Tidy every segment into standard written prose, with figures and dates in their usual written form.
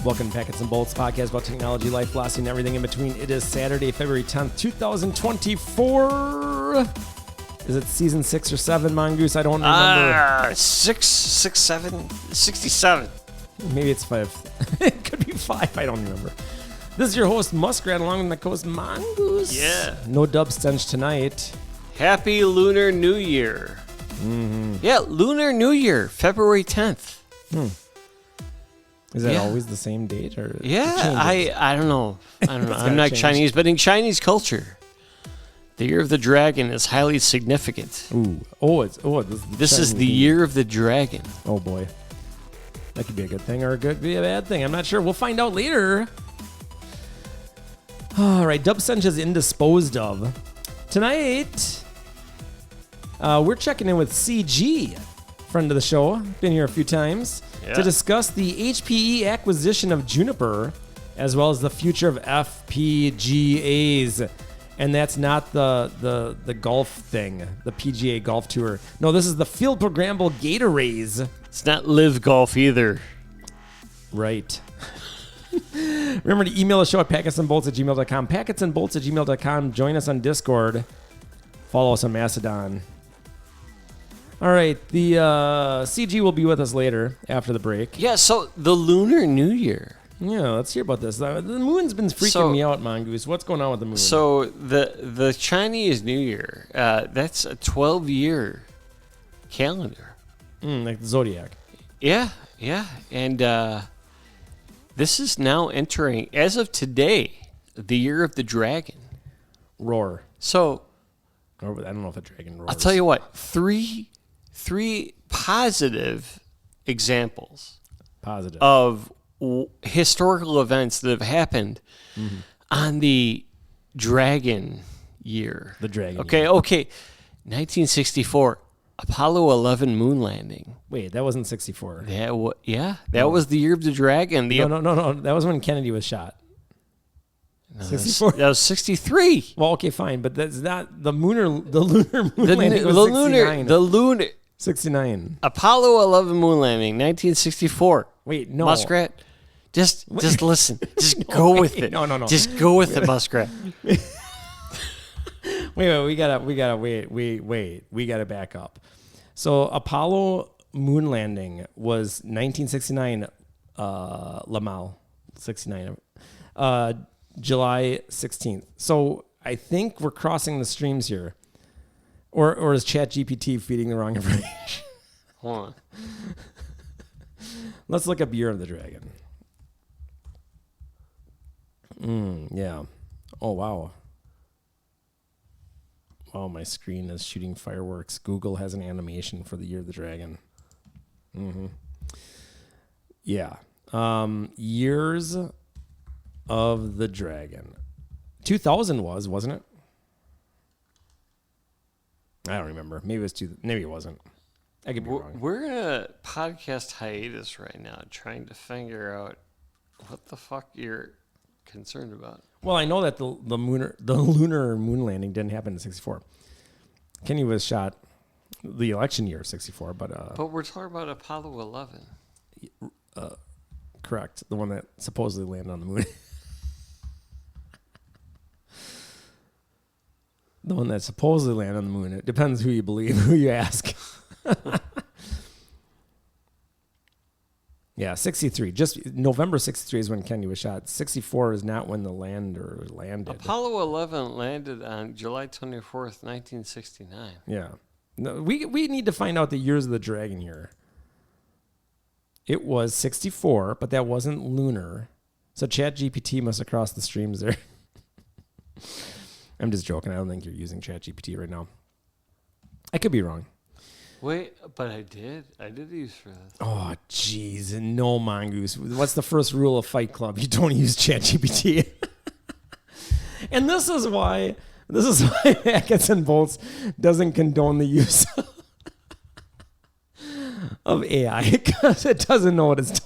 Welcome to Packets and Bolts, podcast about technology, life, philosophy, and everything in between. It is Saturday, February 10th, 2024. Is it season 6 or 7, Mongoose? I don't remember. 6, 7, 67. Maybe it's 5. It could be 5. I don't remember. This is your host, Muskrat, along with my co-host, Mongoose. Yeah. No dub stench tonight. Happy Lunar New Year. Mm-hmm. Yeah, Lunar New Year, February 10th. Is that always the same date? Or yeah, I don't know. I'm not Chinese, but in Chinese culture, the Year of the Dragon is highly significant. This is the Year of the Dragon. Oh boy, that could be a good thing or it could be a bad thing. I'm not sure. We'll find out later. All right, Dub Stench is indisposed of. Tonight, we're checking in with CG, friend of the show, been here a few times, to discuss the HPE acquisition of Juniper, as well as the future of FPGAs. And that's not the golf thing, the PGA Golf Tour. No, this is the field programmable gate arrays. It's not live golf either. Right. Remember to email the show at packetsandbolts@gmail.com. Packetsandbolts@gmail.com. Join us on Discord. Follow us on Mastodon. All right, the CG will be with us later after the break. Yeah, so the Lunar New Year. Yeah, let's hear about this. The moon's been freaking me out, Mongoose. What's going on with the moon? So the Chinese New Year, that's a 12-year calendar. Like the Zodiac. Yeah. And this is now entering, as of today, the Year of the Dragon. Roar. So, I don't know if a dragon roars. I'll tell you what, three positive examples of historical events that have happened on the Dragon Year. The Dragon Year. Year. Okay. 1964, Apollo 11 moon landing. Wait, that wasn't 64. That was the Year of the Dragon. No. That was when Kennedy was shot. No, 64. That was 63. Well, okay, fine, but that's not the lunar moon landing. The lunar 69. Apollo 11 moon landing, 1964. Wait, no. Muskrat, just listen. Just go with it. No. Just go with it, Muskrat. Wait. We gotta back up. So Apollo moon landing was 1969. Lamal, 69. July 16th. So I think we're crossing the streams here. Or is ChatGPT feeding the wrong information? Hold on. Let's look up Year of the Dragon. Yeah. Oh, wow. Oh, my screen is shooting fireworks. Google has an animation for the Year of the Dragon. Yeah. Years of the Dragon. 2000 wasn't it? I don't remember. Maybe it was maybe it wasn't. I could be wrong. We're in a podcast hiatus right now, trying to figure out what the fuck you're concerned about. Well, I know that the lunar moon landing didn't happen in 64. Kenny was shot the election year of 64, but we're talking about Apollo 11. Correct. The one that supposedly landed on the moon. The one that supposedly landed on the moon. It depends who you believe, who you ask. Yeah, 63. Just November 63 is when Kennedy was shot. 64 is not when the lander landed. Apollo 11 landed on July 24th, 1969. Yeah. No, we need to find out the years of the Dragon Year. It was 64, but that wasn't lunar. So ChatGPT must have crossed the streams there. I'm just joking. I don't think you're using ChatGPT right now. I could be wrong. Wait, but I did use for this. Oh, jeez. No, Mongoose. What's the first rule of Fight Club? You don't use ChatGPT. And this is why Packets and Bolts doesn't condone the use of AI, because it doesn't know what it's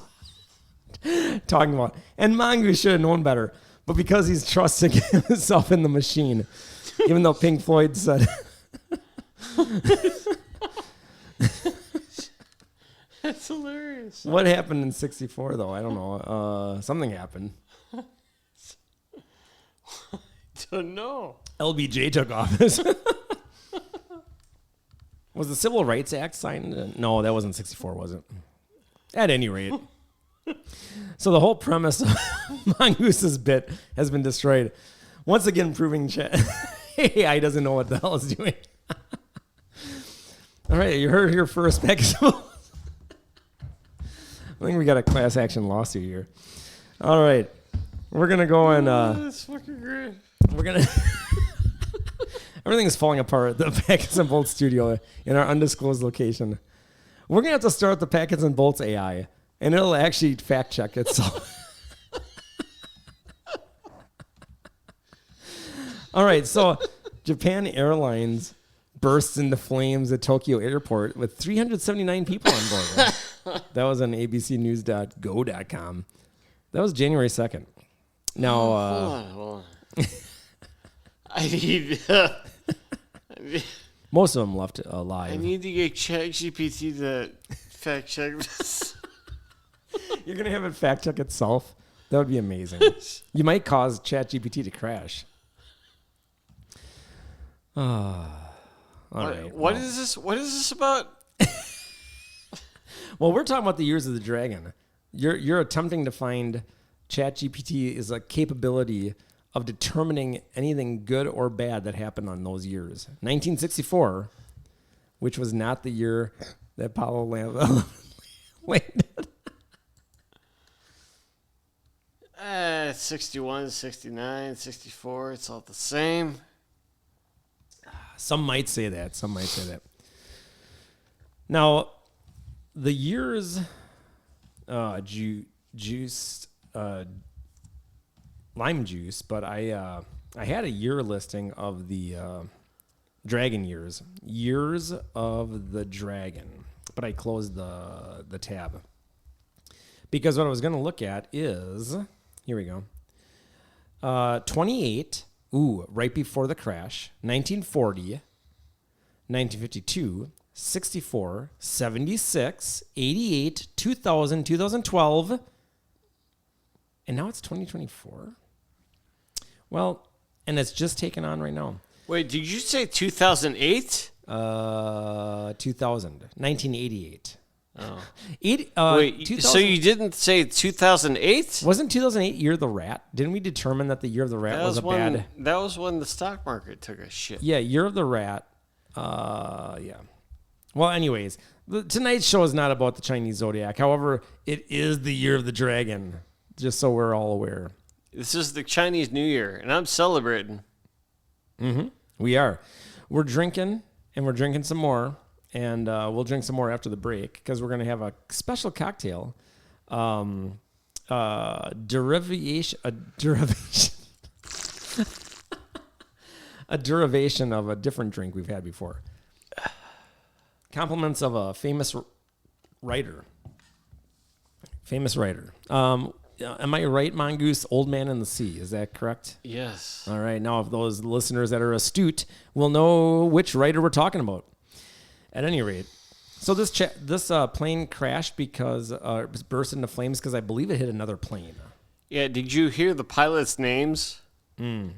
talking about. And Mongoose should have known better. But because he's trusting himself in the machine, even though Pink Floyd said That's hilarious. What happened in 64, though? I don't know. Something happened. Don't know. LBJ took office. Was the Civil Rights Act signed? No, that wasn't 64, was it? At any rate. So the whole premise of Mongoose's bit has been destroyed. Once again, proving AI doesn't know what the hell it's doing. All right, you heard here first, Maximo. I think we got a class action lawsuit here. All right. We're going to go and... that's fucking great. We're going to... Everything's falling apart at the Packets and Bolts studio in our undisclosed location. We're going to have to start the Packets and Bolts AI, and it'll actually fact check itself. All right, so Japan Airlines bursts into flames at Tokyo Airport with 379 people on board. That was on abcnews.go.com. That was January 2nd. Now, Hold on. I need... most of them left alive. I need to get ChatGPT to fact check this. You're going to have it fact check itself? That would be amazing. You might cause ChatGPT to crash. All right. What is this? What is this about? Well, we're talking about the years of the dragon. You're attempting to find ChatGPT is a capability of determining anything good or bad that happened on those years. 1964, which was not the year that Apollo landed. 61, 69, 64, it's all the same. Some might say that. Now, the years juice, lime juice, but I had a year listing of the dragon years of the dragon, but I closed the tab because what I was going to look at is, here we go, 28. Ooh, right before the crash, 1940, 1952, 64, 76, 88, 2000, 2012, and now it's 2024. Well, and it's just taken on right now. Wait, did you say 2008? 1988. Oh. Wait, so you didn't say 2008? Wasn't 2008 Year of the Rat? Didn't we determine that the Year of the Rat was bad? That was when the stock market took a shit. Yeah, Year of the Rat. Yeah. Well, anyways, tonight's show is not about the Chinese Zodiac. However, it is the Year of the Dragon, just so we're all aware. This is the Chinese New Year, and I'm celebrating. Mm-hmm. We are. We're drinking, and we're drinking some more. And we'll drink some more after the break because we're going to have a special cocktail, derivation, a derivation of a different drink we've had before. Compliments of a famous writer. Am I right, Mongoose? Old Man in the Sea. Is that correct? Yes. All right. Now, if those listeners that are astute will know which writer we're talking about. At any rate, so this plane crashed because it burst into flames because I believe it hit another plane. Yeah, did you hear the pilots' names? No.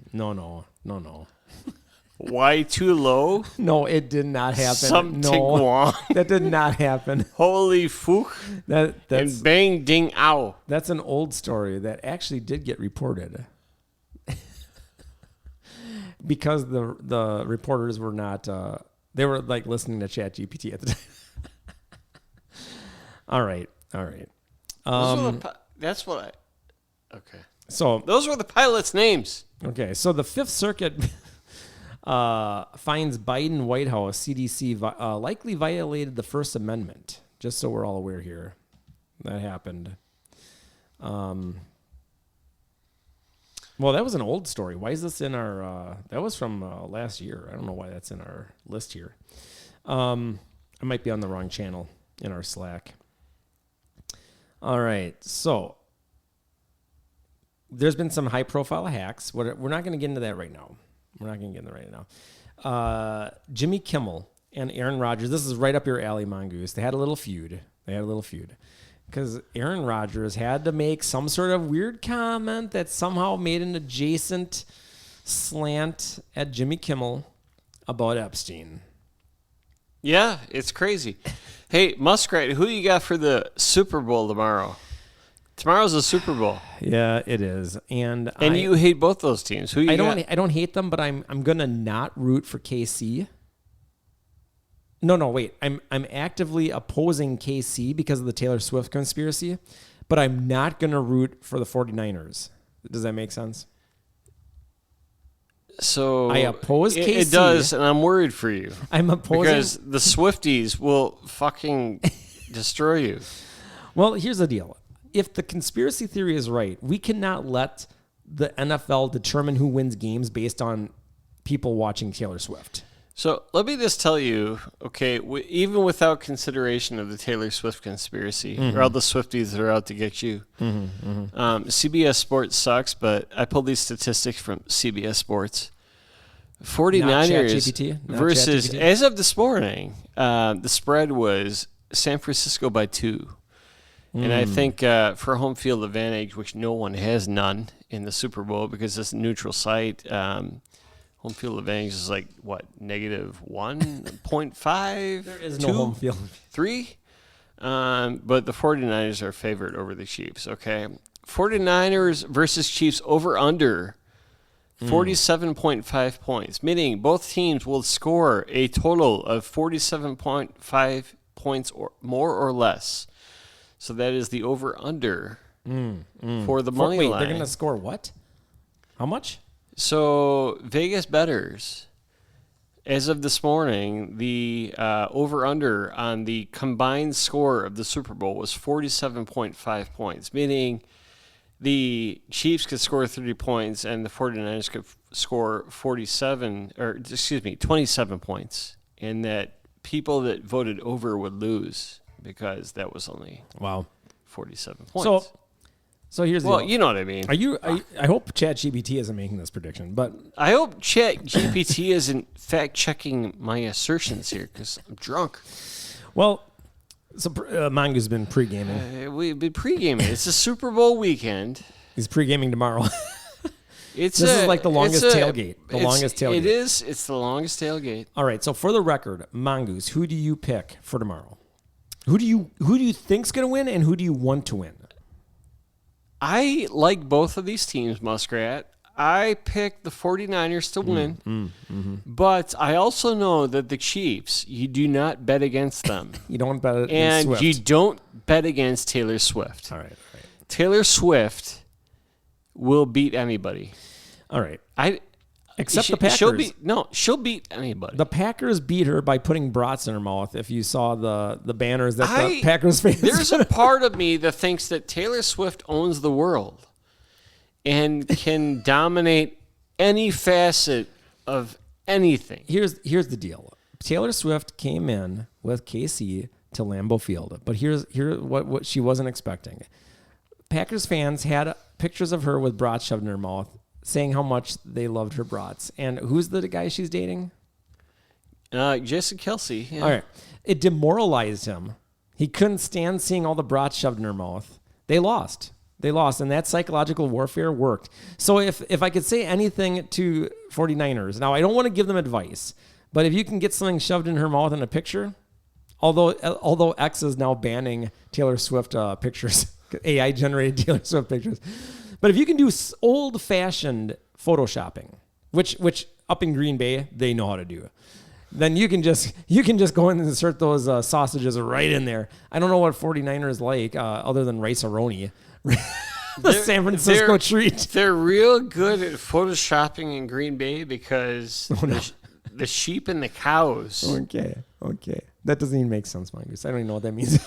Why too low? No, it did not happen. Some no, Tiguan. That did not happen. Holy fuck. That's and bang ding ow. That's an old story that actually did get reported. Because the reporters were not... they were like listening to ChatGPT at the time. All right. That's what I... Okay. So those were the pilots' names. Okay. So the Fifth Circuit finds Biden White House CDC likely violated the First Amendment. Just so we're all aware here, that happened. Well, that was an old story. Why is this in our... that was from last year. I don't know why that's in our list here. I might be on the wrong channel in our Slack. All right. So there's been some high-profile hacks. We're not going to get into that right now. Jimmy Kimmel and Aaron Rodgers. This is right up your alley, Mongoose. They had a little feud. They had a little feud. Because Aaron Rodgers had to make some sort of weird comment that somehow made an adjacent slant at Jimmy Kimmel about Epstein. Yeah, it's crazy. Hey, Muskrat, who you got for the Super Bowl tomorrow? Tomorrow's the Super Bowl. Yeah, it is. And you hate both those teams. Who you got? I don't hate them, but I'm gonna not root for KC. No, wait. I'm actively opposing KC because of the Taylor Swift conspiracy, but I'm not gonna root for the 49ers. Does that make sense? So I oppose KC. It does, and I'm worried for you. I'm opposing because the Swifties will fucking destroy you. Well, here's the deal. If the conspiracy theory is right, we cannot let the NFL determine who wins games based on people watching Taylor Swift. So let me just tell you, okay, even without consideration of the Taylor Swift conspiracy or all the Swifties that are out to get you, CBS Sports sucks, but I pulled these statistics from CBS Sports. 49ers versus, as of this morning, the spread was San Francisco by 2. And I think for home field advantage, which no one has none in the Super Bowl because it's a neutral site, home field advantage is like, what, negative 1.5? There is no home field. 3? But the 49ers are favored over the Chiefs, okay? 49ers versus Chiefs over under 47.5 points, meaning both teams will score a total of 47.5 points or more or less. So that is the over-under for the money line. Wait, they're going to score what? How much? So Vegas bettors, as of this morning, the over-under on the combined score of the Super Bowl was 47.5 points, meaning the Chiefs could score 30 points and the 49ers could score 27 points, and that people that voted over would lose. Because that was only 47 points. So here's the deal. You know what I mean. I hope ChatGPT isn't making this prediction, but I hope ChatGPT isn't fact checking my assertions here because I'm drunk. Well, so Mongo's been pre-gaming. We've been pre-gaming. It's a Super Bowl weekend. He's pre-gaming tomorrow. This is like the longest tailgate. It is. It's the longest tailgate. All right. So for the record, Mongoose, who do you pick for tomorrow? Who do you think's going to win, and who do you want to win? I like both of these teams, Muskrat. I picked the 49ers to win, but I also know that the Chiefs, you do not bet against them. You don't bet against and Swift. You don't bet against Taylor Swift. All right. Taylor Swift will beat anybody. All right. Except the Packers. She'll beat anybody. The Packers beat her by putting brats in her mouth. If you saw the banners that the Packers fans. There's a part of me that thinks that Taylor Swift owns the world and can dominate any facet of anything. Here's the deal. Taylor Swift came in with KC to Lambeau Field, but here's what she wasn't expecting. Packers fans had pictures of her with brats shoved in her mouth, saying how much they loved her brats. And who's the guy she's dating? Jason Kelsey. Yeah. All right. It demoralized him. He couldn't stand seeing all the brats shoved in her mouth. They lost. And that psychological warfare worked. So if I could say anything to 49ers, now I don't want to give them advice, but if you can get something shoved in her mouth in a picture, although X is now banning Taylor Swift pictures, AI-generated Taylor Swift pictures, but if you can do old-fashioned photoshopping, which up in Green Bay they know how to do, then you can just go in and insert those sausages right in there. I don't know what 49ers like other than rice-a-roni, the San Francisco treat. They're real good at photoshopping in Green Bay because the sheep and the cows. Okay, that doesn't even make sense, Mongoose. I don't even know what that means.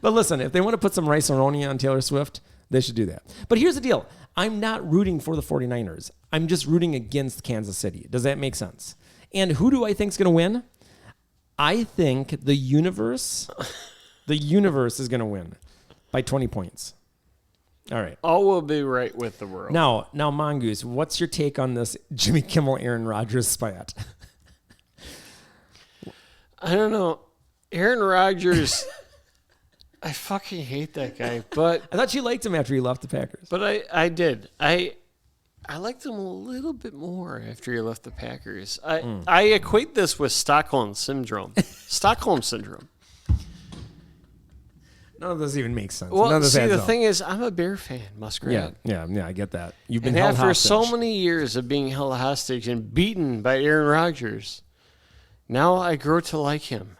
But listen, if they want to put some rice-a-roni on Taylor Swift, they should do that. But here's the deal. I'm not rooting for the 49ers. I'm just rooting against Kansas City. Does that make sense? And who do I think is going to win? I think the universe is going to win by 20 points. All right. All will be right with the world. Now, Mongoose, what's your take on this Jimmy Kimmel, Aaron Rodgers spat? I don't know. Aaron Rodgers, I fucking hate that guy. But I thought you liked him after he left the Packers. But I did. I liked him a little bit more after he left the Packers. I equate this with Stockholm Syndrome. Stockholm Syndrome. None of this even makes sense. Well, see, the thing is, I'm a Bear fan, Muskrat. Yeah, I get that. You've been And held after hostage. so many years of being held hostage and beaten by Aaron Rodgers, now I grow to like him.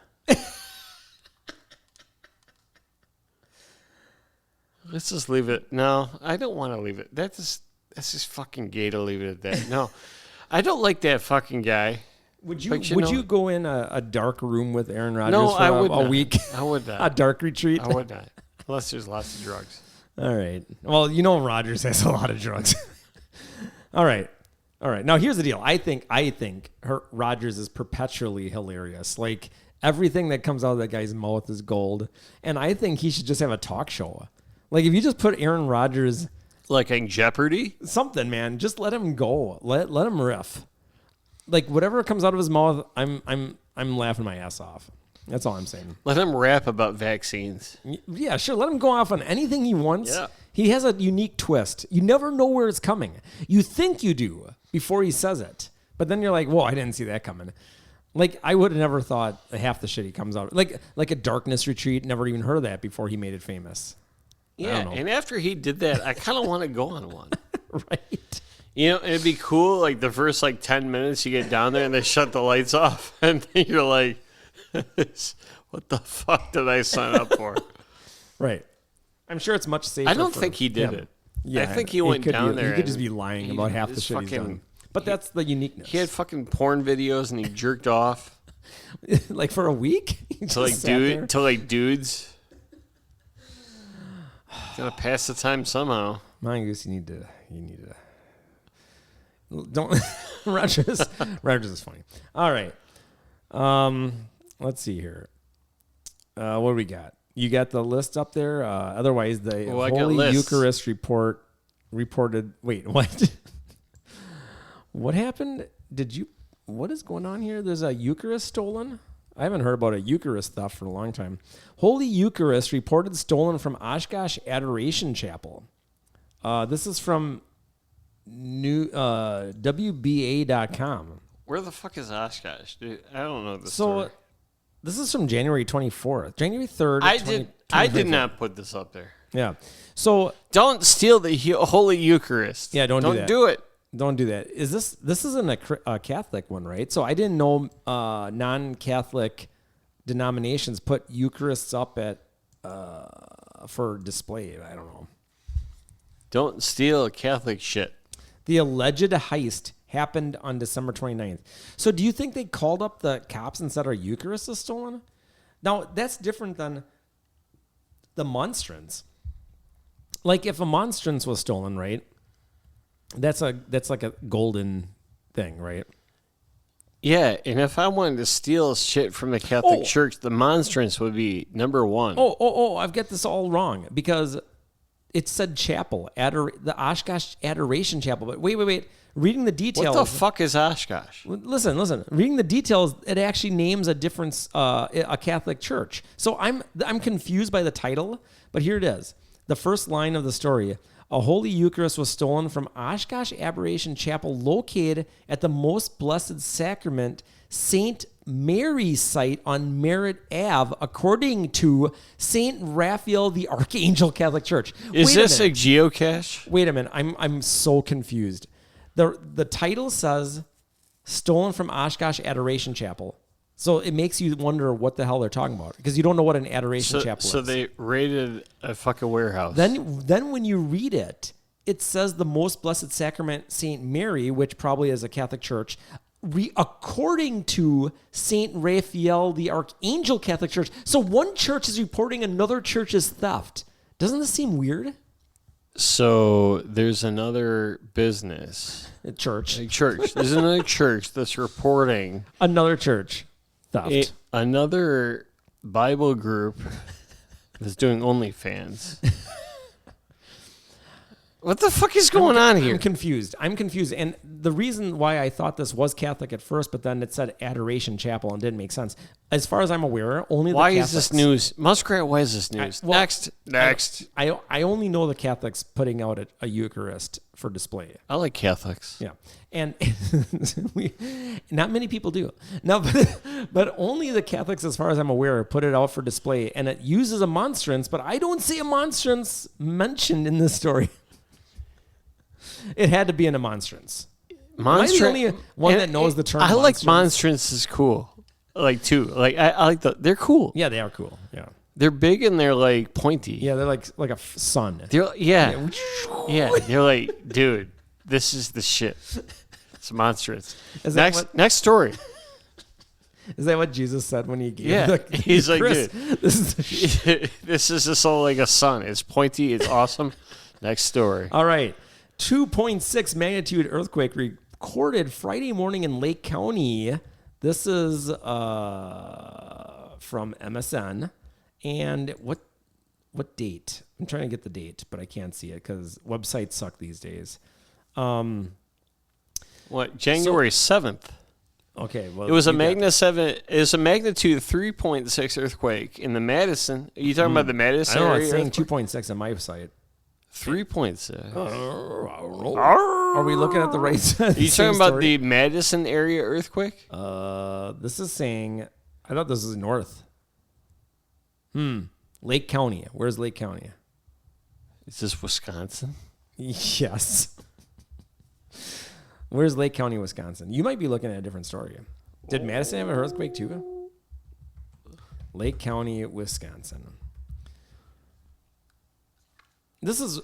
Let's just leave it. No, I don't want to leave it. That's just fucking gay to leave it at that. No, I don't like that fucking guy. Would you go in a dark room with Aaron Rodgers for I would a not. week? I would not. A dark retreat? I would not. Unless there's lots of drugs. All right. Well, Rodgers has a lot of drugs. All right. Now here's the deal. I think Rodgers is perpetually hilarious. Like everything that comes out of that guy's mouth is gold. And I think he should just have a talk show. Like if you just put Aaron Rodgers, like in Jeopardy, something, man, just let him go. Let him riff. Like whatever comes out of his mouth, I'm laughing my ass off. That's all I'm saying. Let him rap about vaccines. Yeah, sure. Let him go off on anything he wants. Yeah. He has a unique twist. You never know where it's coming. You think you do before he says it, but then you're like, "Whoa, I didn't see that coming." Like I would have never thought half the shit he comes out like a darkness retreat. Never even heard of that before he made it famous. Yeah, and after he did that, I kind of want to go on one. Right. It'd be cool. Like the first 10 minutes, you get down there and they shut the lights off, and then you're like, "What the fuck did I sign up for?" Right. I'm sure it's much safer. I don't think he did it. Yeah, I think he went down there. He could just be lying about half the shit he's done. But that's the uniqueness. He had fucking porn videos and he jerked off. Like for a week? to dudes. Gotta pass the time somehow. Mongoose, you need to don't Rogers is funny. All right. Let's see here. What do we got? You got the list up there? Otherwise the Holy Eucharist reported wait, what? What happened? What is going on here? There's a Eucharist stolen? I haven't heard about a Eucharist theft for a long time. Holy Eucharist reported stolen from Oshkosh Adoration Chapel. This is from WBA.com. Where the fuck is Oshkosh, dude? I don't know this story. This is from January 24th. January 3rd. I did not put this up there. Yeah. So don't steal the Holy Eucharist. Yeah, don't do that. Do it. Don't do that. This isn't a Catholic one, right? So I didn't know non-Catholic denominations put Eucharists up at for display. I don't know. Don't steal Catholic shit. The alleged heist happened on December 29th. So do you think they called up the cops and said our Eucharist is stolen? Now, that's different than the monstrance. Like if a monstrance was stolen, right? That's like a golden thing, right? Yeah, and if I wanted to steal shit from the Catholic Church, the monstrance would be number one. I've got this all wrong because it said chapel, the Oshkosh Adoration Chapel. But wait. Reading the details. What the fuck is Oshkosh? Listen. Reading the details, it actually names a different a Catholic church. So I'm confused by the title, but here it is. The first line of the story. A Holy Eucharist was stolen from Oshkosh Adoration Chapel located at the Most Blessed Sacrament St. Mary site on Merritt Ave, according to St. Raphael the Archangel Catholic Church. Is this a geocache? Wait a minute. I'm so confused. The title says stolen from Oshkosh Adoration Chapel. So it makes you wonder what the hell they're talking about because you don't know what an adoration chapel is. So they raided a fucking warehouse. Then when you read it, it says the Most Blessed Sacrament St. Mary, which probably is a Catholic church, according to St. Raphael the Archangel Catholic Church. So one church is reporting another church's theft. Doesn't this seem weird? So there's another business. A church. There's another church that's reporting. Another church. Theft. Another Bible group that's doing OnlyFans What the fuck is going on here? I'm confused. And the reason why I thought this was Catholic at first, but then it said Adoration Chapel and didn't make sense. As far as I'm aware, only the Catholics. Why is this news? Muskrat, why is this news? Next. I only know the Catholics putting out a Eucharist for display. I like Catholics. Yeah. And not many people do. No, but only the Catholics, as far as I'm aware, put it out for display. And it uses a monstrance, but I don't see a monstrance mentioned in this story. It had to be in a monstrance. Am I the only one that knows the term I monstrance? like monstrance is cool. Too. I like they're cool. Yeah, they are cool. Yeah. They're big and they're like pointy. Yeah, they're like a sun. Yeah. You're like, dude, this is the shit. It's monstrous. Next story. Is that what Jesus said when he gave he's like, dude, this is the shit. This is just all like a sun. It's pointy. It's awesome. Next story. All right. 2.6 magnitude earthquake recorded Friday morning in Lake County. This is from MSN. And what date? I'm trying to get the date, but I can't see it because websites suck these days. January 7th. Okay, well, it was a magnitude 3.6 earthquake in the Madison. Are you talking about the Madison area? I don't know. It's saying 2.6 on my site. 3.6. Are we looking at the right side? Are you talking about the Madison area earthquake? This is saying, I thought this was north. Lake County. Where's Lake County? Is this Wisconsin? Yes. Where's Lake County, Wisconsin? You might be looking at a different story. Did Madison have an earthquake too? Lake County, Wisconsin. This is...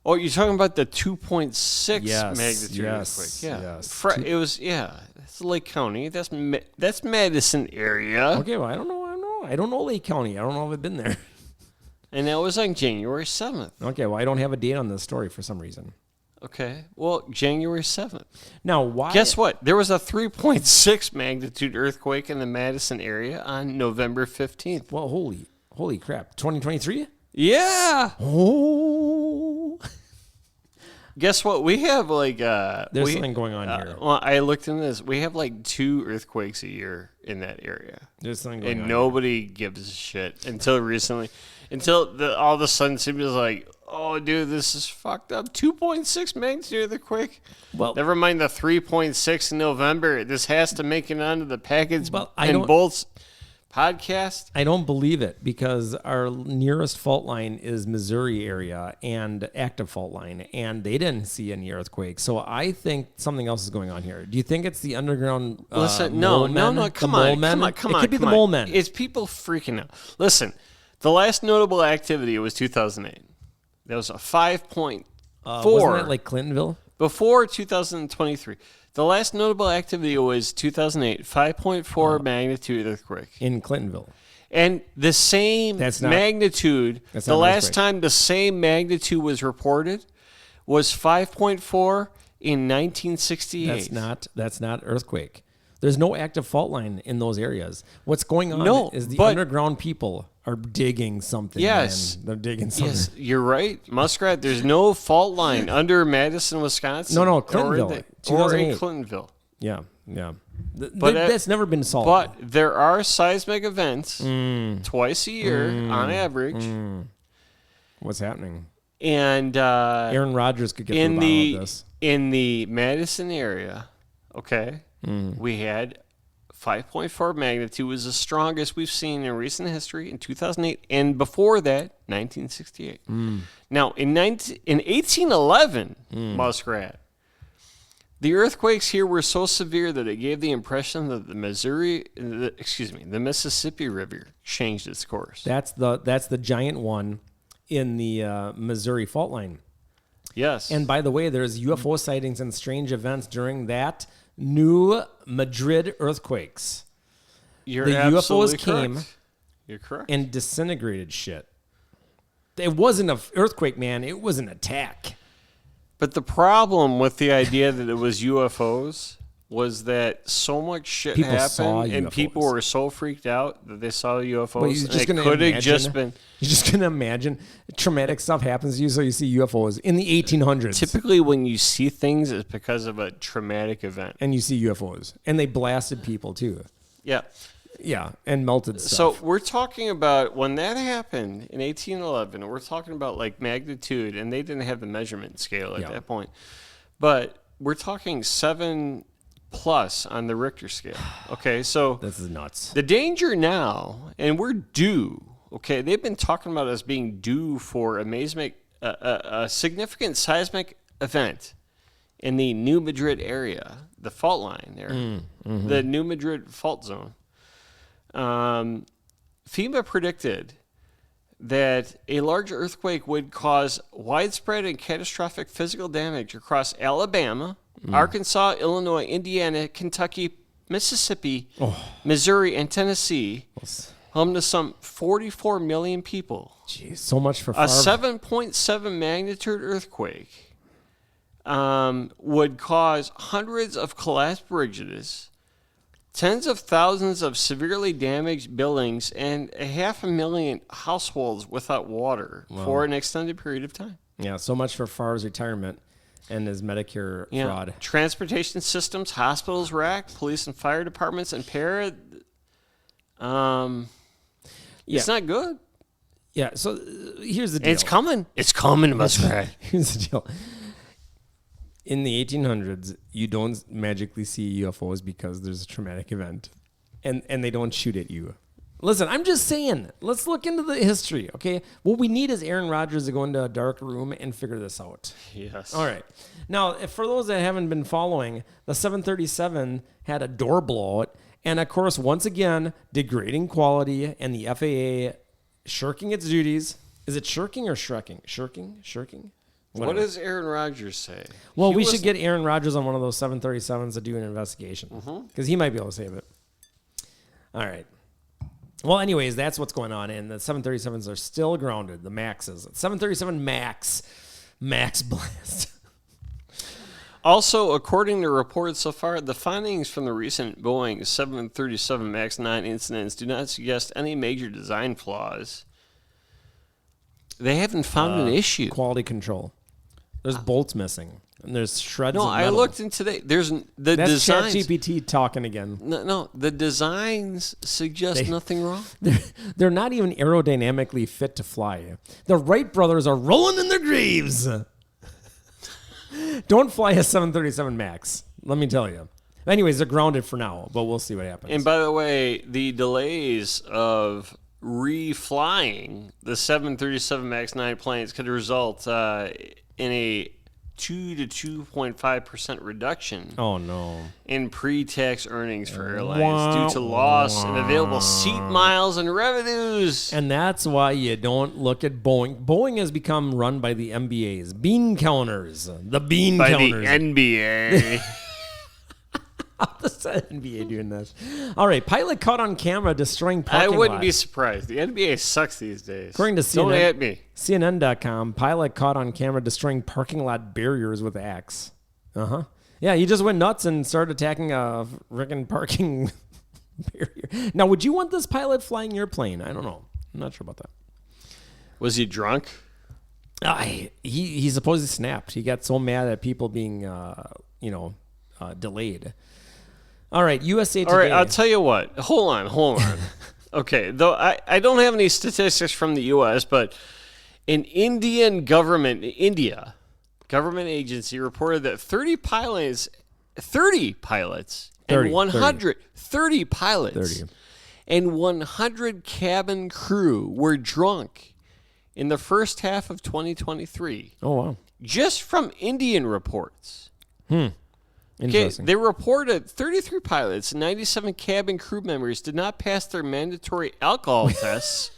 Oh, you're talking about the 2.6 magnitude earthquake. Yeah. Yes. It was, It's Lake County. That's Madison area. Okay, well, I don't know. I don't know Lake County. I don't know if I've been there. And that was on January 7th. Okay, well, I don't have a date on this story for some reason. Okay, well, January 7th. Now, why? Guess what? There was a 3.6 magnitude earthquake in the Madison area on November 15th. Well, holy crap. 2023? Yeah. Oh. Guess what? We have there's something going on here. Well, I looked into this. We have 2 earthquakes a year in that area. There's something going on. And nobody gives a shit until recently. All of a sudden, somebody's like, oh, dude, this is fucked up. 2.6 magnitude earthquake. Well, never mind the 3.6 in November. This has to make it onto the package and bolts podcast. I don't believe it because our nearest fault line is Missouri area and active fault line, and they didn't see any earthquakes. So I think something else is going on here. Do you think it's the underground? Listen, no, come on. It could be the mole men. It's people freaking out. Listen, the last notable activity was 2008. That was a 5.4. Wasn't it like Clintonville? Before 2023. The last notable activity was 2008, 5.4 magnitude earthquake. In Clintonville. And the same magnitude, the last time the same magnitude was reported was 5.4 in 1968. That's not earthquake. There's no active fault line in those areas. What's going on is the underground people are digging something. Yes. Man. They're digging something. Yes, you're right. Muskrat, there's no fault line under Madison, Wisconsin. No, Clintonville. Or in Clintonville. Yeah. But that's never been solved. But there are seismic events twice a year on average. What's happening? And Aaron Rodgers could get to the bottom of this. In the Madison area, we had 5.4 magnitude was the strongest we've seen in recent history in 2008, and before that, 1968. Now, in 1811, Muskrat, the earthquakes here were so severe that it gave the impression that the Mississippi River changed its course. That's the giant one in the Missouri fault line. Yes. And by the way, there's UFO sightings and strange events during that New Madrid earthquakes. The UFOs came You're correct. And disintegrated shit. It wasn't an earthquake, man. It was an attack. But the problem with the idea that it was UFOs was that so much shit People saw happened, and UFOs. people were so freaked out that they saw UFOs. Well, you're just and it could have just been. You're just gonna imagine traumatic stuff happens to you, so you see UFOs in the 1800s. Typically, when you see things, it's because of a traumatic event. And you see UFOs, and they blasted people too. Yeah. Yeah, and melted stuff. So we're talking about when that happened in 1811. We're talking about like magnitude, and they didn't have the measurement scale at that point. But we're talking 7+ on the Richter scale. Okay, so this is nuts. The danger now, and we're due. Okay, they've been talking about us being due for a significant seismic event in the New Madrid area, the fault line there, the New Madrid fault zone. FEMA predicted that a large earthquake would cause widespread and catastrophic physical damage across Alabama, Arkansas, Illinois, Indiana, Kentucky, Mississippi, Missouri, and Tennessee, home to some 44 million people. Jeez, so much for a 7.7 magnitude earthquake would cause hundreds of collapsed bridges, tens of thousands of severely damaged buildings, and 500,000 households without water for an extended period of time. Yeah, so much for Favre's retirement and his Medicare fraud. Transportation systems, hospitals wrecked, police and fire departments impaired. It's not good. Yeah, so here's the deal. It's coming. It's coming, Muskrat. Here's the deal. In the 1800s, you don't magically see UFOs because there's a traumatic event, and they don't shoot at you. Listen, I'm just saying, let's look into the history, okay? What we need is Aaron Rodgers to go into a dark room and figure this out. Yes. All right. Now, for those that haven't been following, the 737 had a door blowout, and of course, once again, degrading quality and the FAA shirking its duties. Is it shirking or shirking? Shirking? What does Aaron Rodgers say? Well, we should get Aaron Rodgers on one of those 737s to do an investigation because he might be able to save it. All right. Well, anyways, that's what's going on, and the 737s are still grounded. The Maxes, 737 Max blast. Also, according to reports so far, the findings from the recent Boeing 737 MAX 9 incidents do not suggest any major design flaws. They haven't found an issue. Quality control. There's bolts missing, and there's shreds of metal. I looked into That's designs. ChatGPT talking again. No, the designs suggest nothing wrong. They're not even aerodynamically fit to fly. The Wright brothers are rolling in their graves. Don't fly a 737 MAX, let me tell you. Anyways, they're grounded for now, but we'll see what happens. And by the way, the delays of reflying the 737 MAX 9 planes could result in a 2 to 2.5% reduction. Oh no! In pre-tax earnings for airlines due to loss in available seat miles and revenues. And that's why you don't look at Boeing. Boeing has become run by the MBAs, bean counters, the bean counters. By the NBA. How's the NBA doing this? All right, pilot caught on camera destroying parking I wouldn't lot. be surprised. The NBA sucks these days. According to Don't at me. CNN.com, pilot caught on camera destroying parking lot barriers with axe. Yeah, he just went nuts and started attacking a freaking parking barrier. Now, would you want this pilot flying your plane? I don't know. I'm not sure about that. Was he drunk? He supposedly snapped. He got so mad at people being, delayed. All right, USA Today. All right, I'll tell you what. Hold on. Okay, though I don't have any statistics from the U.S., but an India government agency reported that 30 pilots and 100 cabin crew were drunk in the first half of 2023. Oh, wow. Just from Indian reports. Interesting. Okay, they reported 33 pilots and 97 cabin crew members did not pass their mandatory alcohol tests,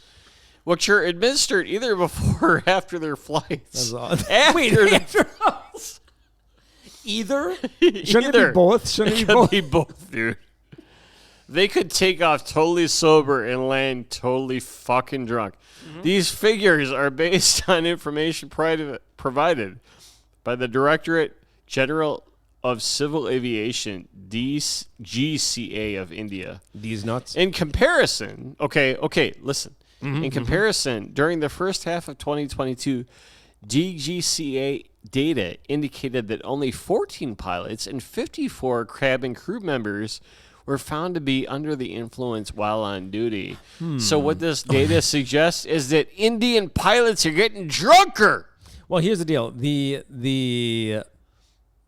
which are administered either before or after their flights. That's awesome. Either? Shouldn't it be both? Shouldn't it be both, dude. They could take off totally sober and land totally fucking drunk. These figures are based on information provided by the Directorate General of Civil Aviation, DGCA of India. These nuts. In comparison, listen. In comparison, during the first half of 2022, DGCA data indicated that only 14 pilots and 54 cabin crew members were found to be under the influence while on duty. So what this data suggests is that Indian pilots are getting drunker. Well, here's the deal.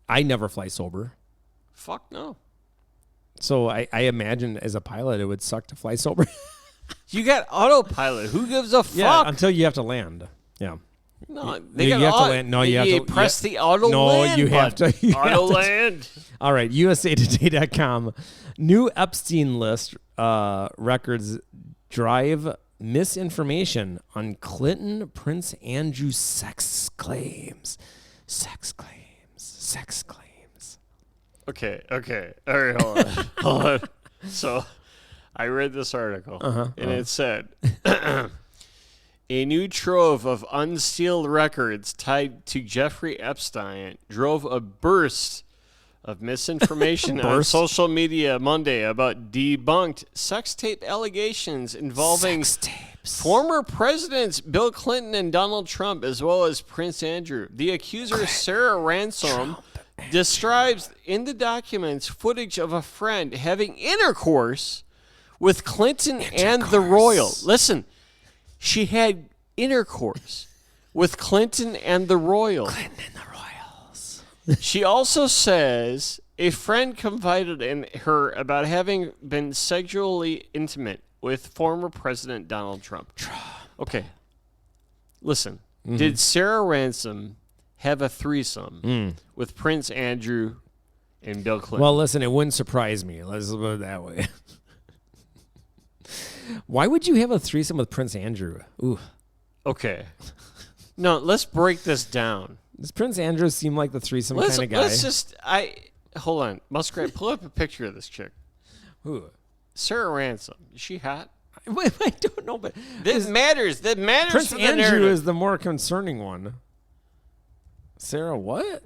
I never fly sober. Fuck no. So I imagine as a pilot, it would suck to fly sober. You got autopilot. Who gives a fuck? Yeah, until you have to land. Yeah. No, you have to land. No, you have to press the auto land. No, you have to. Auto land. All right, USAtoday.com. New Epstein list records drive misinformation on Clinton Prince Andrew sex claims. Sex claims. Okay. All right, hold on. So, I read this article, and it said, a new trove of unsealed records tied to Jeffrey Epstein drove a burst of misinformation on social media Monday about debunked sex tape allegations involving former presidents Bill Clinton and Donald Trump, as well as Prince Andrew. The accuser, Sarah Ransom, describes in the documents footage of a friend having intercourse with Clinton and the royal. Listen, she had intercourse with Clinton and the royal. Clinton and the royals. She also says a friend confided in her about having been sexually intimate with former President Donald Trump. Okay, listen. Did Sarah Ransom have a threesome with Prince Andrew and Bill Clinton? Well, listen, it wouldn't surprise me. Let's put it that way. Why would you have a threesome with Prince Andrew? Ooh. Okay. No, let's break this down. Does Prince Andrew seem like the threesome kind of guy? Hold on. Muskrat, pull up a picture of this chick. Who? Sarah Ransom. Is she hot? Wait, I don't know, but... That matters. That matters Prince for the Andrew narrative. is the more concerning one. Sarah what?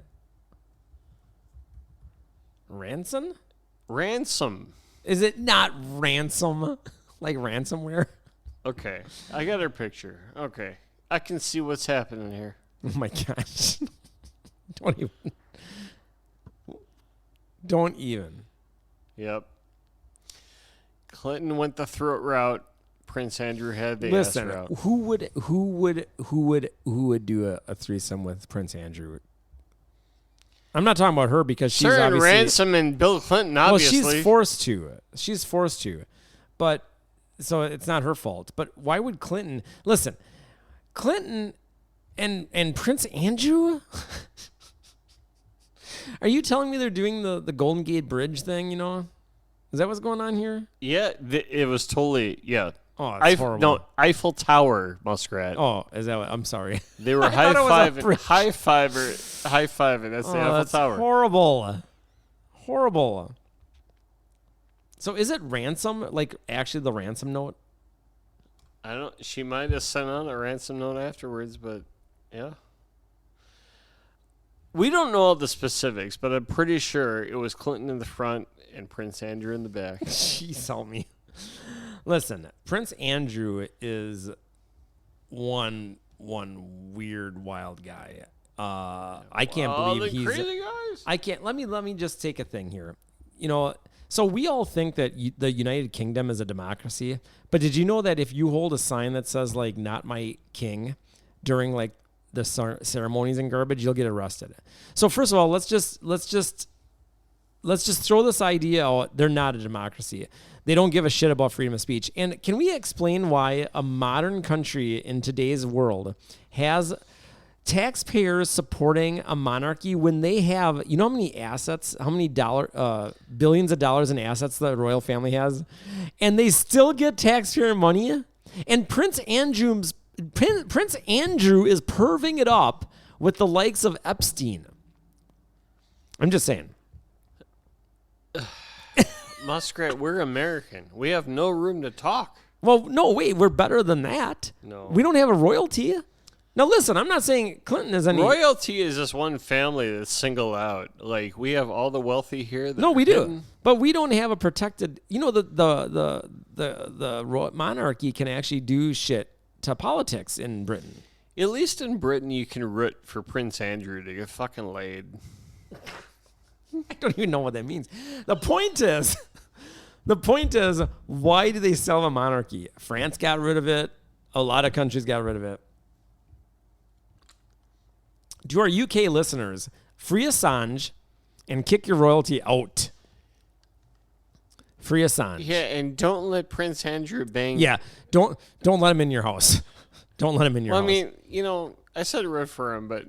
Ransom? Ransom. Is it not ransom? Like ransomware? Okay. I got her picture. Okay. I can see what's happening here. Oh my gosh. Don't even. Yep. Clinton went the throat route. Prince Andrew had the ass route. Who would do a threesome with Prince Andrew? I'm not talking about her because she's Sarah obviously Ransom and Bill Clinton, obviously. Well, she's forced to. She's forced to. But so it's not her fault. But why would Clinton listen? Clinton and Prince Andrew? Are you telling me they're doing the Golden Gate Bridge thing, you know? Is that what's going on here? Yeah, it was totally, yeah. Oh, it's horrible. No, Eiffel Tower, Muskrat. Oh, is that what? I'm sorry. They were high-fiving. That's the Eiffel Tower. Horrible. Horrible. So is it ransom, like actually the ransom note? I don't. She might have sent out a ransom note afterwards, but yeah. We don't know all the specifics, but I'm pretty sure it was Clinton in the front and Prince Andrew in the back. Jeez, help me. Listen, Prince Andrew is one weird, wild guy. I can't believe he's crazy guys. I can't. Let me just take a thing here. You know, so we all think that the United Kingdom is a democracy, but did you know that if you hold a sign that says like "Not my king" during like the ceremonies and garbage, you'll get arrested. So first of all, let's just throw this idea out. They're not a democracy. They don't give a shit about freedom of speech. And can we explain why a modern country in today's world has taxpayers supporting a monarchy when they have, you know how many assets, how many billions of dollars in assets the royal family has, and they still get taxpayer money? And Prince Andrew is perving it up with the likes of Epstein. I'm just saying. Muskrat, we're American. We have no room to talk. Well, no, wait, we're better than that. No. We don't have a royalty. Now, listen, I'm not saying Clinton is any... Royalty is just one family that's singled out. Like, we have all the wealthy here. No, we do. But we don't have a protected... You know, the monarchy can actually do shit to politics in Britain. At least in Britain, you can root for Prince Andrew to get fucking laid. I don't even know what that means. The point is, why do they sell a monarchy? France got rid of it. A lot of countries got rid of it. To our UK listeners, free Assange and kick your royalty out. Free Assange. Yeah, and don't let Prince Andrew bang. Yeah, don't let him in your house. Don't let him in your house. I mean, I said root for him, but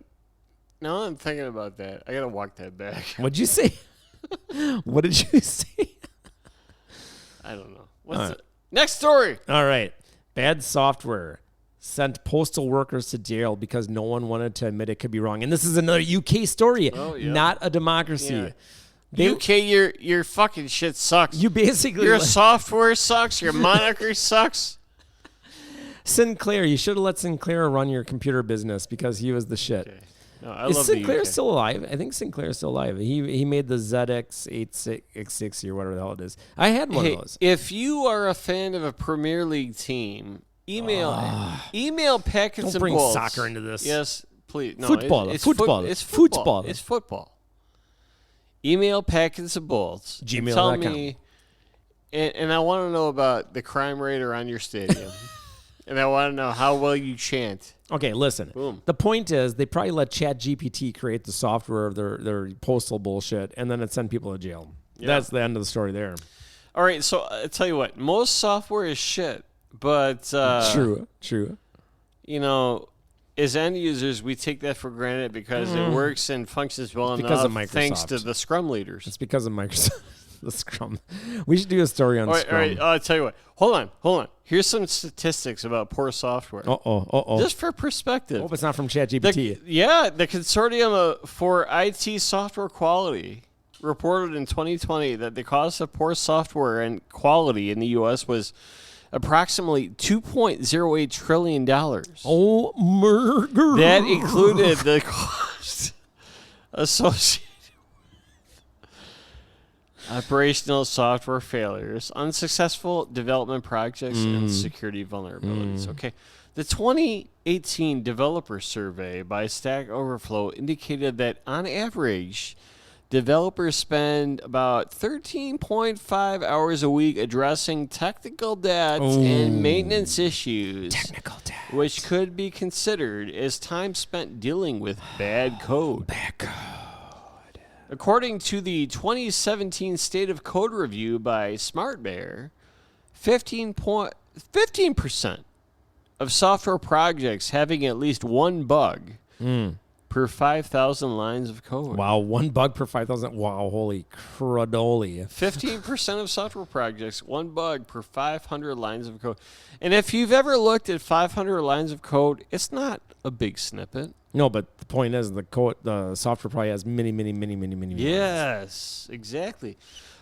now I'm thinking about that. I gotta walk that back. What'd you say? What did you say? I don't know. What's it? Next story. All right. Bad software sent postal workers to jail because no one wanted to admit it could be wrong. And this is another UK story, not a democracy. Yeah. UK, your fucking shit sucks. You basically... Your software sucks. Your moniker sucks. Sinclair, you should have let Sinclair run your computer business because he was the shit. Okay. No, is Sinclair still alive? I think Sinclair is still alive. He made the ZX86 or whatever the hell it is. I had one of those. If you are a fan of a Premier League team, email packets Don't bring balls. soccer into this. Yes, please. No, football. It's football. It's football. Email packets of balls. Gmail.com. Tell me, and I want to know about the crime rate around your stadium. And I want to know how well you chant. Okay, listen. Boom. The point is, they probably let ChatGPT create the software of their postal bullshit, and then it sent people to jail. Yeah. That's the end of the story there. All right, so I'll tell you what. Most software is shit, but... True. As end users, we take that for granted because it works and functions well enough thanks to the Scrum leaders. It's because of Microsoft. The Scrum. We should do a story on Scrum. All right, I'll tell you what. Hold on. Here's some statistics about poor software. Just for perspective. Hope it's not from ChatGPT. The Consortium for IT Software Quality reported in 2020 that the cost of poor software and quality in the U.S. was approximately $2.08 trillion. Oh, murder. That included the cost associated operational software failures, unsuccessful development projects, and security vulnerabilities. Okay. The 2018 developer survey by Stack Overflow indicated that on average, developers spend about 13.5 hours a week addressing technical debt and maintenance issues, which could be considered as time spent dealing with bad code. According to the 2017 State of Code review by SmartBear, 15% of software projects having at least one bug per 5,000 lines of code. Wow, one bug per 5,000. Wow, holy crudoli. 15% of software projects, one bug per 500 lines of code. And if you've ever looked at 500 lines of code, it's not a big snippet. No, but the point is the software probably has many. Yes, exactly.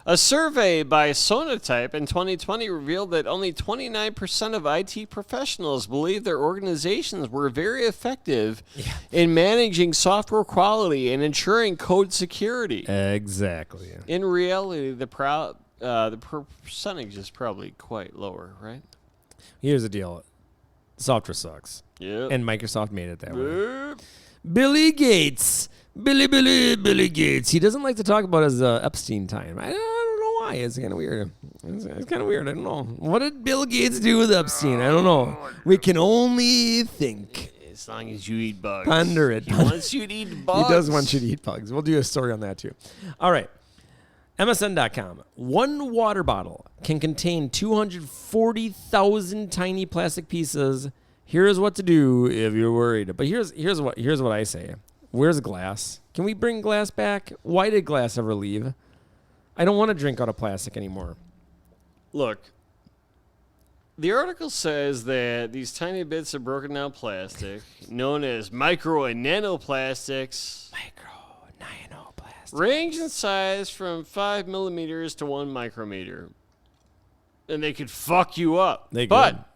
A survey by Sonatype in 2020 revealed that only 29% of IT professionals believe their organizations were very effective in managing software quality and ensuring code security. Exactly. In reality, the percentage is probably quite lower, right? Here's the deal. Software sucks. Yeah. And Microsoft made it that way. Billy Gates. Billy Gates. He doesn't like to talk about his Epstein time. I don't know why. It's kind of weird. It's kind of weird. I don't know. What did Bill Gates do with Epstein? I don't know. We can only think. As long as you eat bugs. Ponder it. He wants you to eat bugs. He does want you to eat bugs. We'll do a story on that too. All right. MSN.com. One water bottle can contain 240,000 tiny plastic pieces. Here's what to do if you're worried. But here's what I say. Where's glass? Can we bring glass back? Why did glass ever leave? I don't want to drink out of plastic anymore. Look, the article says that these tiny bits of broken down plastic, known as micro and nanoplastics, range in size from 5 millimeters to 1 micrometer. And they could fuck you up. But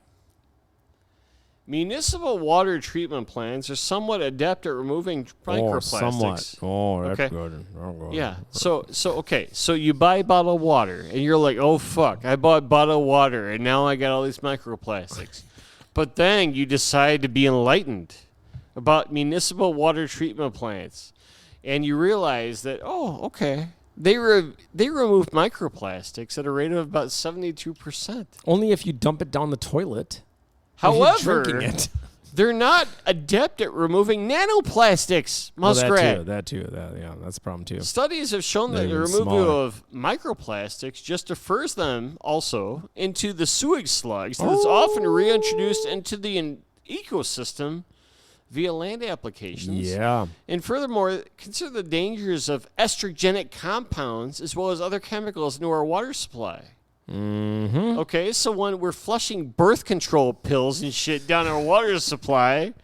Municipal water treatment plants are somewhat adept at removing microplastics. Oh, that's okay. good. Yeah. So okay. So you buy bottled water, and you're like, oh fuck, I bought bottled water, and now I got all these microplastics. But then you decide to be enlightened about municipal water treatment plants, and you realize that okay, they remove microplastics at a rate of about 72%. Only if you dump it down the toilet. However, drinking it. They're not adept at removing nanoplastics, Muskrat. That too. That's a problem too. Studies have shown that the removal of microplastics just defers them also into the sewage slugs that is often reintroduced into the ecosystem via land applications. Yeah. And furthermore, consider the dangers of estrogenic compounds as well as other chemicals into our water supply. Mm-hmm. Okay, so when we're flushing birth control pills and shit down our water supply,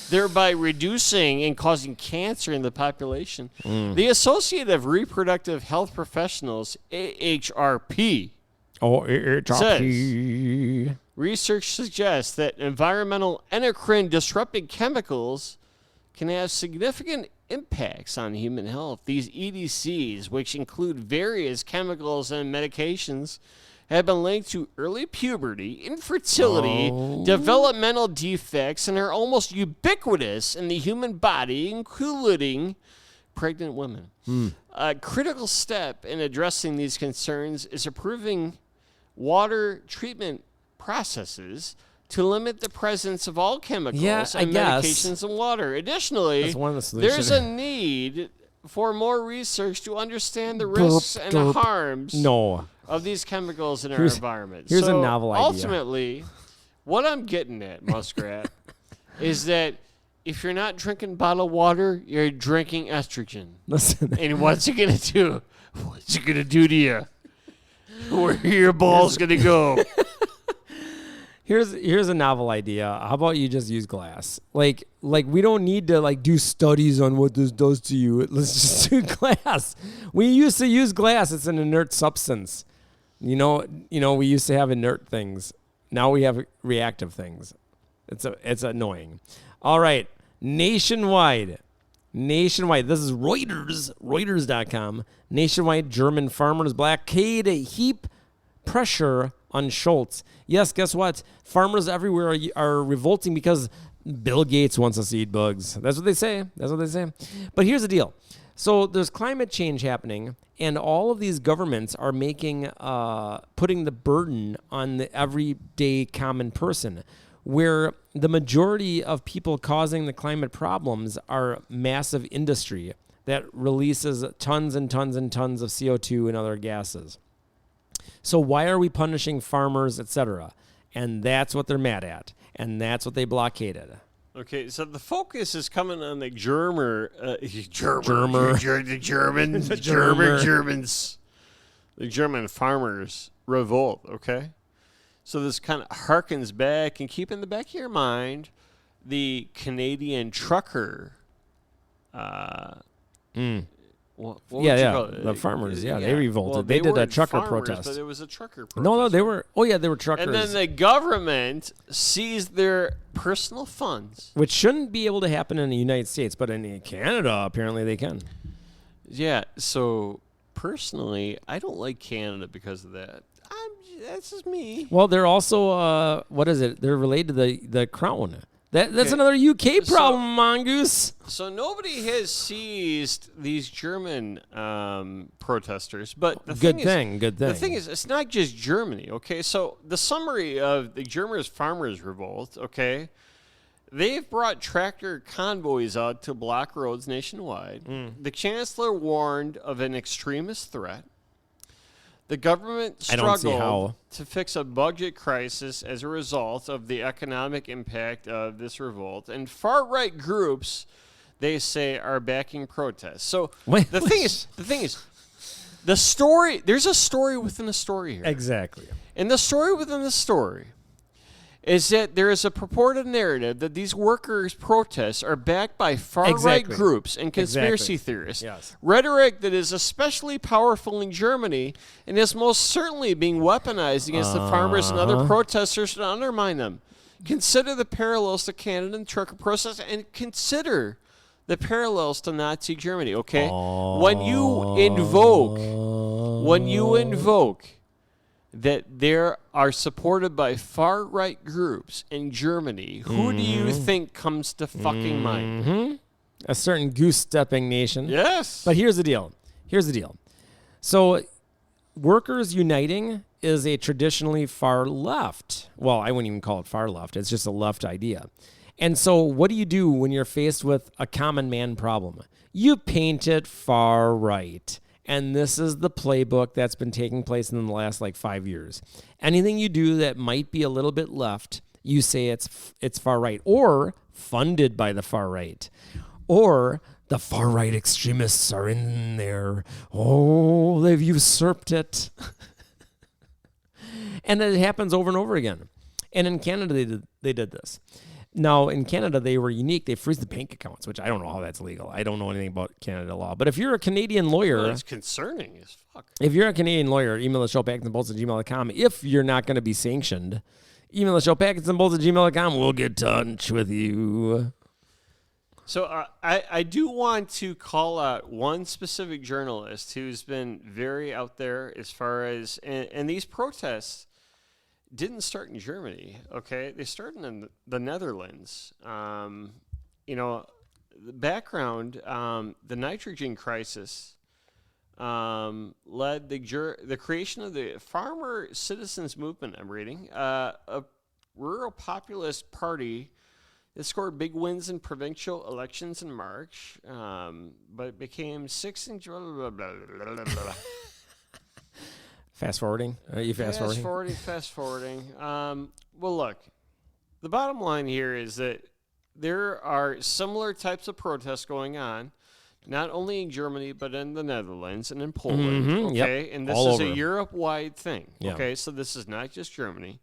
thereby reducing and causing cancer in the population, the Associated of Reproductive Health Professionals, AHRP, says research suggests that environmental endocrine disrupting chemicals can have significant impacts on human health. These EDCs, which include various chemicals and medications, have been linked to early puberty, infertility, developmental defects, and are almost ubiquitous in the human body, including pregnant women. A critical step in addressing these concerns is improving water treatment processes to limit the presence of all chemicals and medications in water. Additionally, that's one of the solutions. There's a need for more research to understand the risks and harms of these chemicals in our environment. Here's a novel idea. Ultimately, what I'm getting at, Muskrat, is that if you're not drinking bottled water, you're drinking estrogen. Listen. And what's it going to do? What's it going to do to you? Where are your balls going to go? Here's a novel idea. How about you just use glass? Like we don't need to do studies on what this does to you. Let's just do glass. We used to use glass. It's an inert substance. We used to have inert things. Now we have reactive things. It's annoying. All right. Nationwide. This is Reuters.com. Nationwide German farmers blockade a heap pressure on Schultz. Yes, guess what? Farmers everywhere are revolting because Bill Gates wants us to eat bugs. That's what they say. But here's the deal. So there's climate change happening, and all of these governments are putting the burden on the everyday common person, where the majority of people causing the climate problems are massive industry that releases tons and tons and tons of CO2 and other gases. So why are we punishing farmers, etc.? And that's what they're mad at, and that's what they blockaded. Okay, so the focus is coming on the Germans, the German farmers revolt. Okay, so this kind of harkens back, and keep in the back of your mind the Canadian trucker. What the farmers, they revolted. Well, they did a trucker farmers, protest. But it was a trucker protest. No, they were truckers. And then the government seized their personal funds. Which shouldn't be able to happen in the United States, but in Canada, apparently they can. Yeah, so personally, I don't like Canada because of that. That's just me. Well, they're also, they're related to the Crown. That's another UK problem, Mongoose. So nobody has seized these German protesters, but the good thing. The thing is, it's not just Germany. Okay, so the summary of the German farmers' revolt. Okay, they've brought tractor convoys out to block roads nationwide. The chancellor warned of an extremist threat. The government struggled to fix a budget crisis as a result of the economic impact of this revolt. And far-right groups, they say, are backing protests. So the thing is, the story, there's a story within a story here. Exactly. And the story within the story is that there is a purported narrative that these workers' protests are backed by far-right groups and conspiracy theorists. Yes. Rhetoric that is especially powerful in Germany and is most certainly being weaponized against the farmers and other protesters to undermine them. Consider the parallels to Canada and Turkey process, and consider the parallels to Nazi Germany. Okay, when you invoke that there are supported by far right groups in Germany, who do you think comes to fucking mind? A certain goose-stepping nation. Yes. But here's the deal. So, Workers Uniting is a traditionally far left. Well, I wouldn't even call it far left. It's just a left idea. And so what do you do when you're faced with a common man problem? You paint it far right. And this is the playbook that's been taking place in the last 5 years. Anything you do that might be a little bit left, you say it's far right, or funded by the far right, or the far right extremists are in there. Oh, they've usurped it. And it happens over and over again. And in Canada, they did this. Now, in Canada, they were unique. They freeze the bank accounts, which I don't know how that's legal. I don't know anything about Canada law. But if you're a Canadian lawyer... Well, it's concerning as fuck. If you're a Canadian lawyer, email the show, packetsandbolts@gmail.com. If you're not going to be sanctioned, email the show, packetsandbolts@gmail.com. We'll get in touch with you. So I do want to call out one specific journalist who's been very out there as far as... And these protests didn't start in Germany, okay? They started in the Netherlands. The background, the nitrogen crisis led the creation of the Farmer Citizens Movement, I'm reading, a rural populist party that scored big wins in provincial elections in March, but became sixth in... Fast forwarding? Are you fast forwarding? Fast forwarding. Well, look, the bottom line here is that there are similar types of protests going on, not only in Germany, but in the Netherlands and in Poland. Okay, yep. And this All is over. a Europe-wide thing. Yeah. Okay, so this is not just Germany,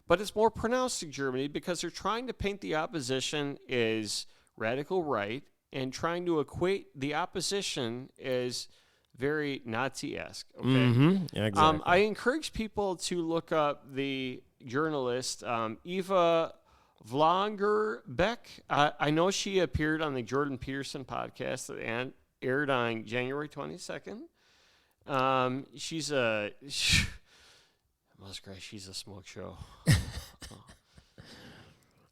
but it's more pronounced in Germany because they're trying to paint the opposition as radical right and trying to equate the opposition as very Nazi-esque. Okay, Yeah, exactly. I encourage people to look up the journalist Eva Vlongerbeck. I know she appeared on the Jordan Peterson podcast that aired on January 22nd. She's a she's a smoke show.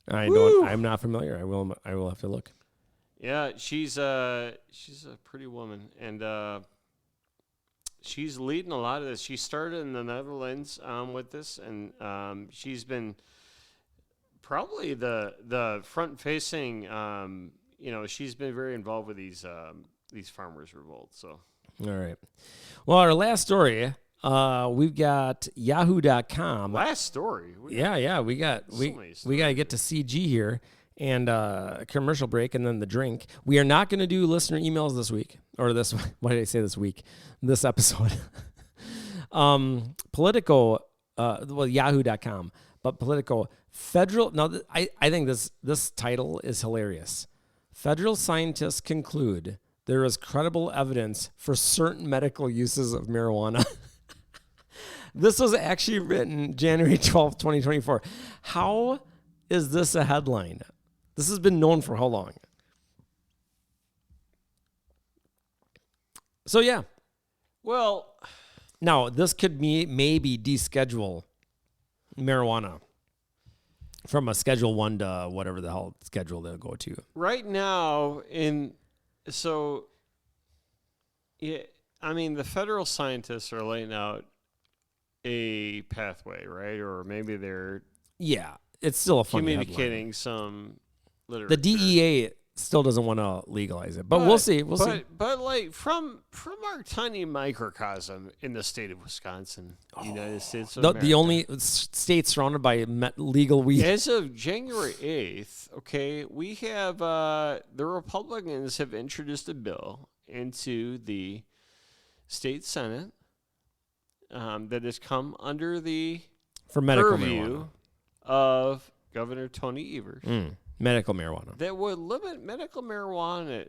I'm not familiar. I will have to look. Yeah, she's a pretty woman, and she's leading a lot of this. She started in the Netherlands with this, and she's been probably the front-facing. She's been very involved with these farmers' revolts. So, all right. Well, our last story, we've got Yahoo.com. Last story. We got to get to CG here. And a commercial break, and then the drink. We are not going to do listener emails this week, or this. Why did I say this week? This episode. Politico, Yahoo.com, but Politico federal. Now, I think this title is hilarious. Federal scientists conclude there is credible evidence for certain medical uses of marijuana. This was actually written January 12th, 2024. How is this a headline? This has been known for how long? So, yeah. Well, now, this could maybe deschedule marijuana from a Schedule 1 to whatever the hell schedule they'll go to. Right now, the federal scientists are laying out a pathway, right? Or maybe they're... Yeah, it's still a funny communicating headline. Some literature. The DEA still doesn't want to legalize it, but we'll see. We'll see. But from our tiny microcosm in the state of Wisconsin, United States of America, the only state surrounded by legal weed. As of January 8th, okay, we have the Republicans have introduced a bill into the state Senate that has come under the purview of Governor Tony Evers. Medical marijuana. That would limit medical marijuana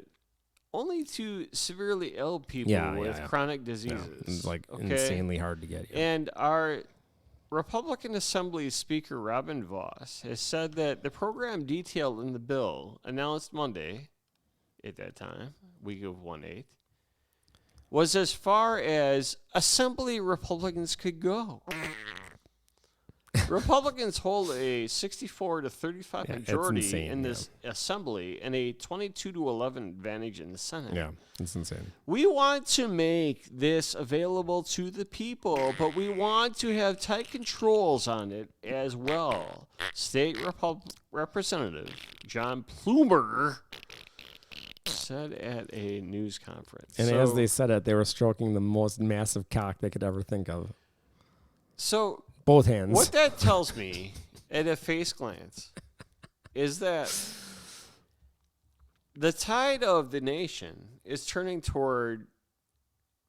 only to severely ill people with chronic diseases. Yeah. It's insanely hard to get here. And our Republican Assembly Speaker Robin Vos has said that the program detailed in the bill announced Monday, at that time, week of 1/8, was as far as Assembly Republicans could go. Republicans hold a 64 to 35 majority insane, in this assembly and a 22 to 11 advantage in the Senate. Yeah, it's insane. We want to make this available to the people, but we want to have tight controls on it as well. State Representative John Plumer said at a news conference. And as they said it, they were stroking the most massive cock they could ever think of. So both hands. what that tells me at a face glance is that the tide of the nation is turning toward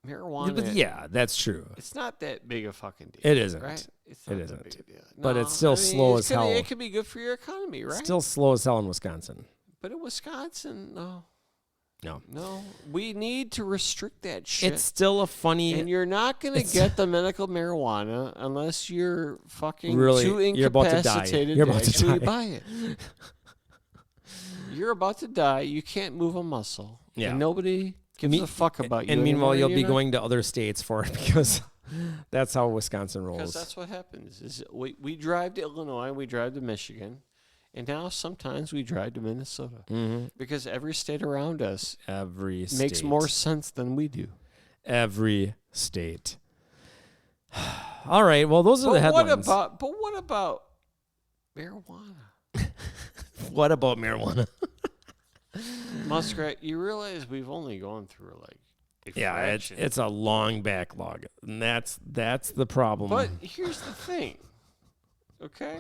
marijuana. Yeah, that's true. It's not that big a fucking deal. It isn't. Right? It's not It that big isn't. a deal. But it's still slow as hell. It could be good for your economy, right? Still slow as hell in Wisconsin. But in Wisconsin, no. No. We need to restrict that shit. It's still a funny... And you're not going to get the medical marijuana unless you're fucking Really, too you're about to die. incapacitated You're to about to actually die. buy it. You're about to die. You can't move a muscle. Yeah. And nobody gives a fuck about you. And meanwhile, anymore, you'll be going to other states for it because that's how Wisconsin rolls. Because that's what happens. Is we drive to Illinois, we drive to Michigan, and now sometimes we drive to Minnesota. Mm-hmm. Because every state around us state. makes more sense than we do. Every state. All right. Well, those are the headlines. What about marijuana? What about marijuana? Muskrat, you realize we've only gone through like a Yeah, fraction. it's a long backlog, and that's the problem. But here's the thing, okay?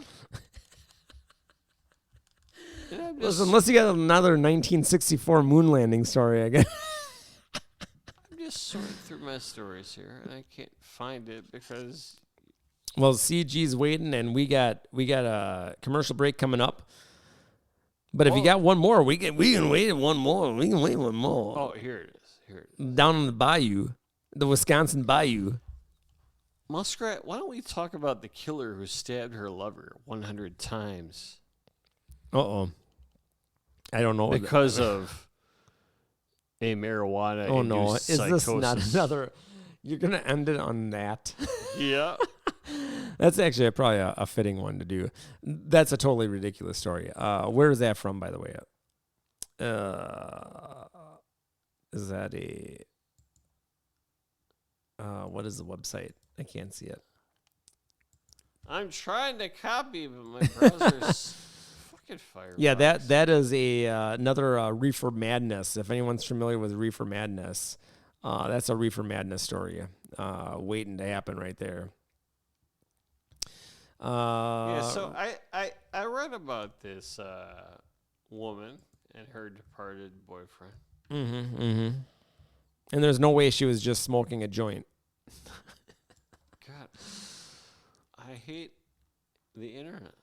And I'm just, Listen, unless you got another 1964 moon landing story, I guess. I'm just sorting through my stories here, and I can't find it because. Well, CG's waiting, and we got a commercial break coming up. But if you got one more, we can wait one more. We can wait one more. Oh, here it is. Down in the bayou, the Wisconsin bayou. Muskrat, why don't we talk about the killer who stabbed her lover 100 times? Uh-oh. I don't know. Because of a marijuana. Oh, no. Is psychosis. this not another? You're going to end it on that? Yeah. That's actually probably a fitting one to do. That's a totally ridiculous story. Where is that from, by the way? Is that what is the website? I can't see it. I'm trying to copy, but my browser's fucking fired. Yeah, that is another Reefer Madness. If anyone's familiar with Reefer Madness, that's a Reefer Madness story waiting to happen right there. So I read about this woman and her departed boyfriend. And there's no way she was just smoking a joint. God, I hate the internet.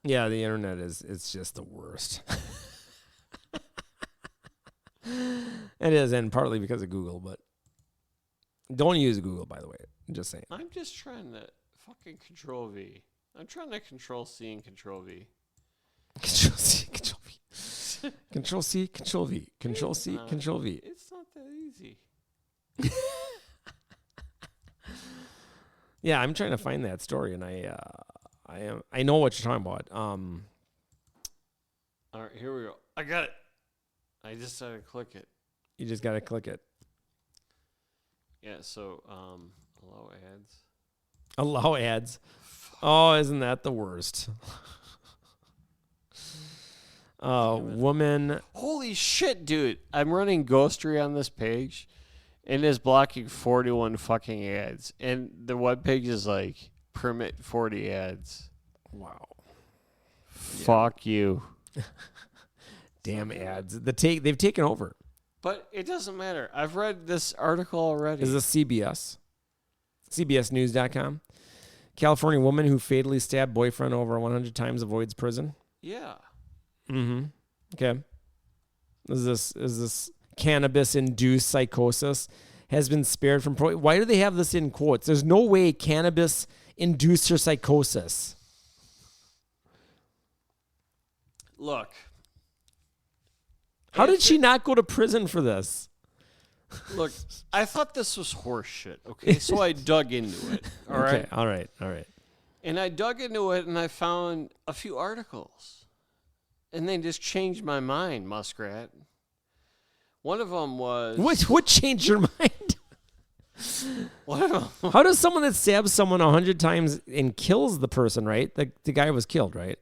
Yeah, the internet it's just the worst. It is, and partly because of Google, but don't use Google, by the way. I'm just saying. I'm just trying to fucking control V. I'm trying to control C and control V. Control C, Control V. Control C, Control V. Control C, Control V. It's not that easy. Yeah, I'm trying to find that story, and I know what you're talking about. All right, here we go. I got it. I just had to click it. You just gotta click it. Yeah. So, allow ads. Allow ads. Oh, isn't that the worst? Woman. Holy shit, dude! I'm running Ghostery on this page, and it's blocking 41 fucking ads, and the webpage is like permit 40 ads. Wow. Fuck you. Damn ads. They've taken over. But it doesn't matter. I've read this article already. Is this CBS? CBSNews.com. California woman who fatally stabbed boyfriend over 100 times avoids prison. Yeah. Mm-hmm. Okay. Is this cannabis-induced psychosis has been spared from why do they have this in quotes? There's no way cannabis induced her psychosis? Look. How did she not go to prison for this? Look, I thought this was horse shit, okay? So I dug into it, all right? Okay, all right. And I dug into it, and I found a few articles. And they just changed my mind, Muskrat. One of them was... What changed your mind? One of them... How does someone that stabs someone 100 times and kills the person, right? The guy was killed, right?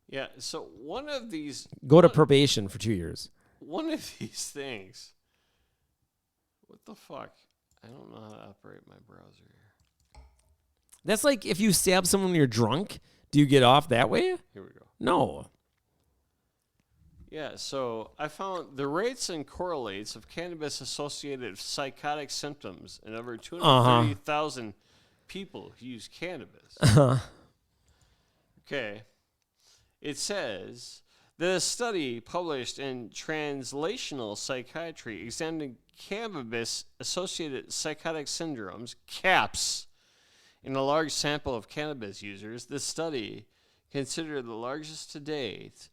Yeah, so one of these... Go to probation for 2 years. One of these things... What the fuck? I don't know how to operate my browser here. That's like if you stab someone when you're drunk, do you get off that way? Here we go. No. Yeah, so I found the rates and correlates of cannabis-associated psychotic symptoms in over 230,000 people who use cannabis. Okay. It says that a study published in Translational Psychiatry examining cannabis-associated psychotic syndromes, CAPS, in a large sample of cannabis users. This study, considered the largest to date,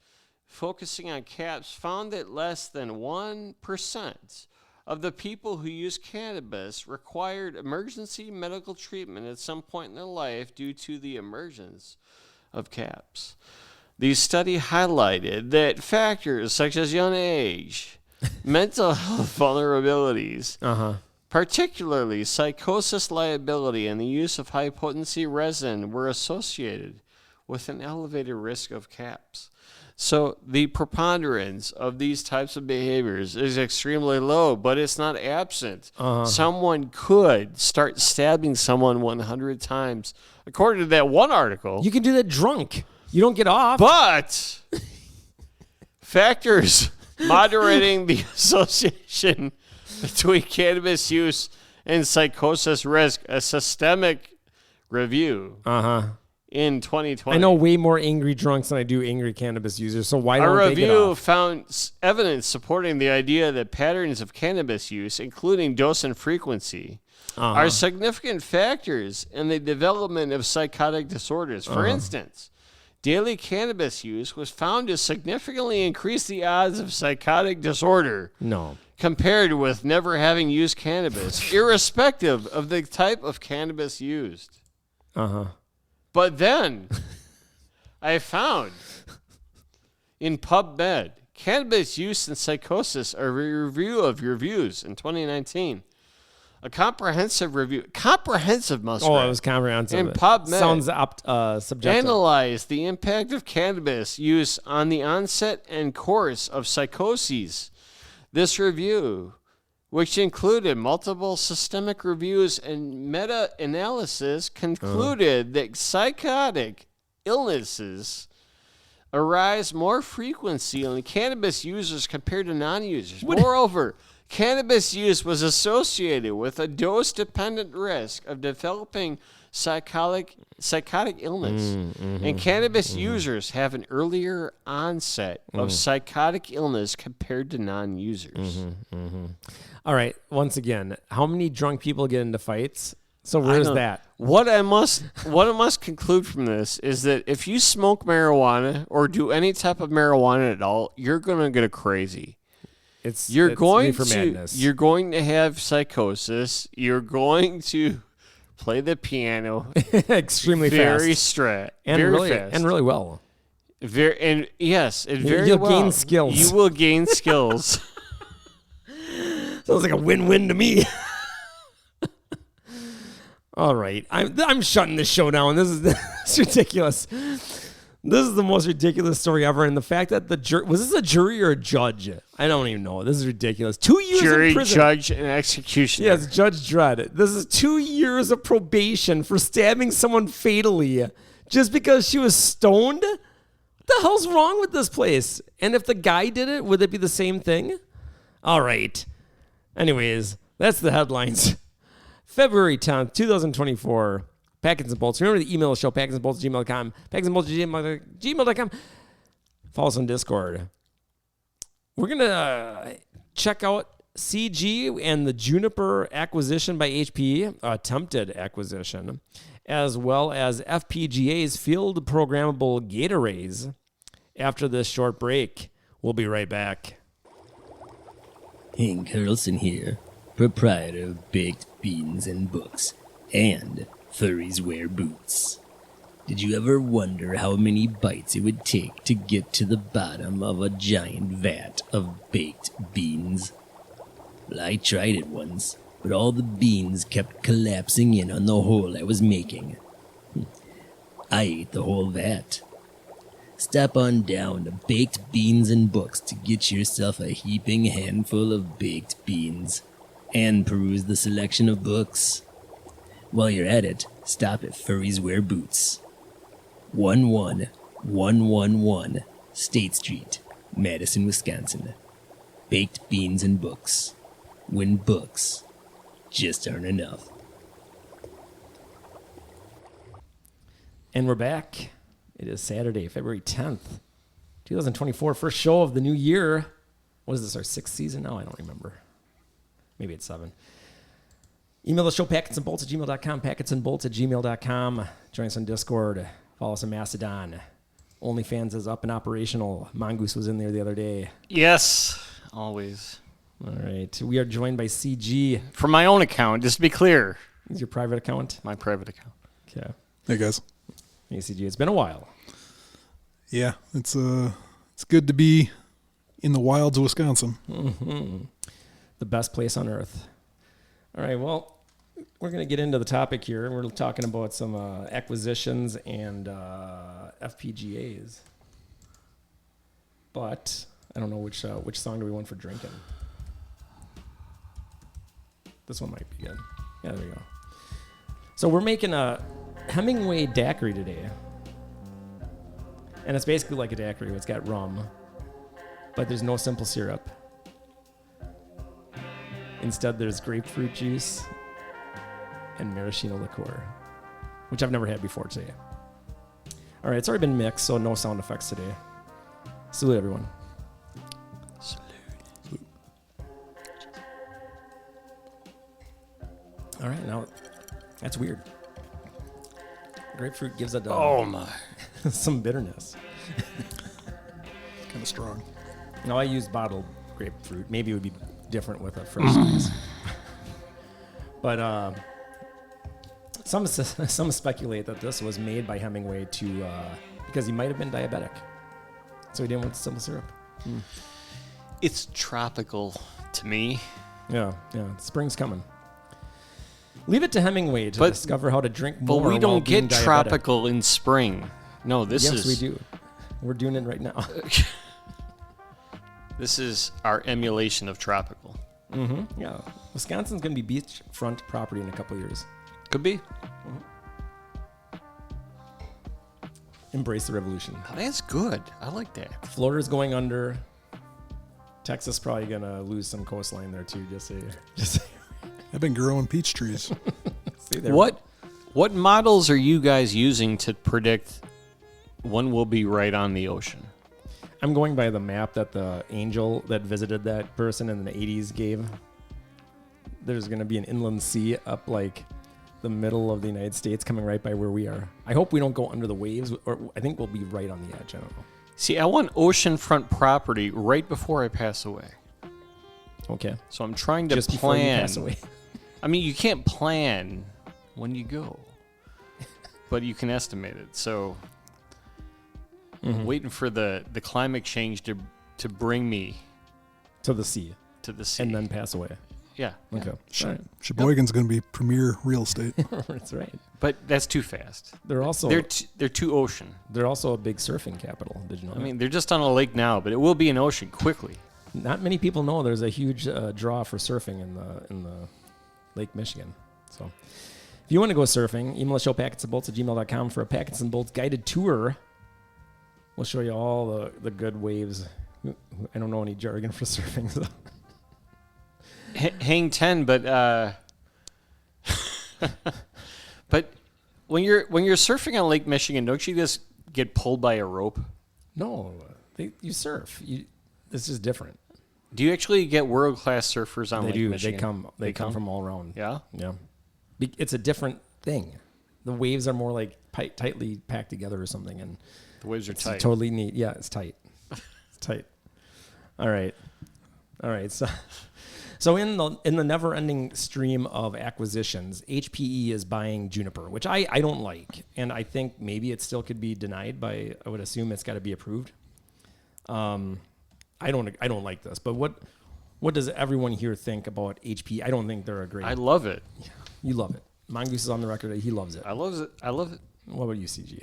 focusing on CAPS, found that less than 1% of the people who use cannabis required emergency medical treatment at some point in their life due to the emergence of CAPS. The study highlighted that factors such as young age, mental health vulnerabilities, particularly psychosis liability and the use of high-potency resin, were associated with an elevated risk of CAPS. So the preponderance of these types of behaviors is extremely low, but it's not absent. Someone could start stabbing someone 100 times. According to that one article. You can do that drunk. You don't get off. But factors moderating the association between cannabis use and psychosis risk, a systemic review in 2020. I know way more angry drunks than I do angry cannabis users, so why don't A they get review off? found evidence supporting the idea that patterns of cannabis use, including dose and frequency, are significant factors in the development of psychotic disorders. For instance, daily cannabis use was found to significantly increase the odds of psychotic disorder compared with never having used cannabis, irrespective of the type of cannabis used. But then I found in PubMed, Cannabis Use and Psychosis, a review of reviews in 2019. A comprehensive review. Comprehensive, Muskrat. Oh, it was comprehensive. And PubMed sounds subjective. analyzed the impact of cannabis use on the onset and course of psychoses. This review, which included multiple systemic reviews and meta-analysis, concluded that psychotic illnesses arise more frequently in cannabis users compared to non-users. Moreover, cannabis use was associated with a dose-dependent risk of developing psychotic illness, and cannabis users have an earlier onset of psychotic illness compared to non-users. All right, once again, how many drunk people get into fights? So where's that? What I must conclude from this is that if you smoke marijuana or do any type of marijuana at all, you're gonna get crazy. You're going to have psychosis. You're going to play the piano extremely very fast, and really well. You'll gain skills. You will gain skills. Sounds like a win-win to me. All right, I'm shutting this show down. This is ridiculous. This is the most ridiculous story ever. And the fact that was this a jury or a judge? I don't even know. This is ridiculous. 2 years jury, in prison. Judge, and executioner. Yes, Judge Dredd. This is 2 years of probation for stabbing someone fatally just because she was stoned. What the hell's wrong with this place? And if the guy did it, would it be the same thing? All right. Anyways, that's the headlines. February 10th, 2024. Packets and Bolts. Remember to email the show, packetsandbolts@gmail.com. Packetsandbolts@gmail.com. Follow us on Discord. We're going to check out CG and the Juniper acquisition by HPE, attempted acquisition, as well as FPGA's field programmable gate arrays. After this short break, we'll be right back. Hank Carlson here, proprietor of Baked Beans and Books and Furries Wear Boots. Did you ever wonder how many bites it would take to get to the bottom of a giant vat of baked beans? Well, I tried it once, but all the beans kept collapsing in on the hole I was making. I ate the whole vat. Stop on down to Baked Beans and Books to get yourself a heaping handful of baked beans and peruse the selection of books. While you're at it, stop at Furries Wear Boots. 11111 State Street, Madison, Wisconsin. Baked Beans and Books. When books just aren't enough. And we're back. It is Saturday, February 10th, 2024. First show of the new year. What is this, our 6th season now? I don't remember. Maybe it's 7. Email the show, packetsandbolts@gmail.com, packetsandbolts@gmail.com. Join us on Discord. Follow us on Mastodon. OnlyFans is up and operational. Mongoose was in there the other day. Yes, always. All right. We are joined by CG. From my own account, just to be clear. Is your private account? My private account. Okay. Hey guys. Hey, CG. It's been a while. Yeah, it's good to be in the wilds of Wisconsin. Mm-hmm. The best place on earth. All right. Well, we're going to get into the topic here. We're talking about some acquisitions and FPGAs. But I don't know which song do we want for drinking. This one might be good. Yeah, there we go. So we're making a Hemingway daiquiri today. And it's basically like a daiquiri. It's got rum, but there's no simple syrup. Instead, there's grapefruit juice and maraschino liqueur, which I've never had before today. All right, it's already been mixed, so no sound effects today. Salute, everyone. All right, now that's weird. Grapefruit gives it Oh my. some bitterness. Kind of strong. Now I use bottled grapefruit. Maybe it would be different with a fresh squeeze. But some speculate that this was made by Hemingway because he might have been diabetic, so he didn't want simple syrup. It's tropical to me. Yeah. Spring's coming. Leave it to Hemingway to discover how to drink more. But we don't get diabetic. tropical in spring. No, Yes, we do. We're doing it right now. This is our emulation of tropical. Mm-hmm. Yeah. Wisconsin's going to be beachfront property in a couple of years. Could be. Embrace the revolution. Oh, that's good. I like that. Florida's going under. Texas probably going to lose some coastline there too. Just say. I've been growing peach trees. See there. What models are you guys using to predict when we'll be right on the ocean? I'm going by the map that the angel that visited that person in the 80s gave. There's going to be an inland sea up like the middle of the United States coming right by where we are. I hope we don't go under the waves, or I think we'll be right on the edge. I don't know. See, I want oceanfront property right before I pass away. Okay. So I'm trying to Just before you plan. pass away. I mean, you can't plan when you go, but you can estimate it. So I'm waiting for the climate change to bring me To the sea. to the sea. And then pass away. Yeah. Okay. All right. Sheboygan's going to be premier real estate. That's right. But that's too fast. They're also They're too ocean. they're also a big surfing capital. Did you know I that? mean, they're just on a lake now, but it will be an ocean quickly. Not many people know there's a huge draw for surfing in the Lake Michigan. So if you want to go surfing, email the show packetsandbolts@gmail.com for a Packets and Bolts guided tour. We'll show you all the good waves. I don't know any jargon for surfing. So. Hang 10, but but when you're surfing on Lake Michigan, don't you just get pulled by a rope? No, you surf. This is different. Do you actually get world-class surfers on They Lake do. Michigan? They come from all around. Yeah? Yeah. It's a different thing. The waves are more like tightly packed together or something, and The waves are it's tight. totally neat. Yeah, it's tight. It's tight. All right. So in the never-ending stream of acquisitions, HPE is buying Juniper, which I don't like, and I think maybe it still could be denied by. I would assume it's got to be approved. I don't like this, but what does everyone here think about HPE? I don't think they're a great. I love it. You love it. Mongoose is on the record that he loves it. I love it. What about you, CG?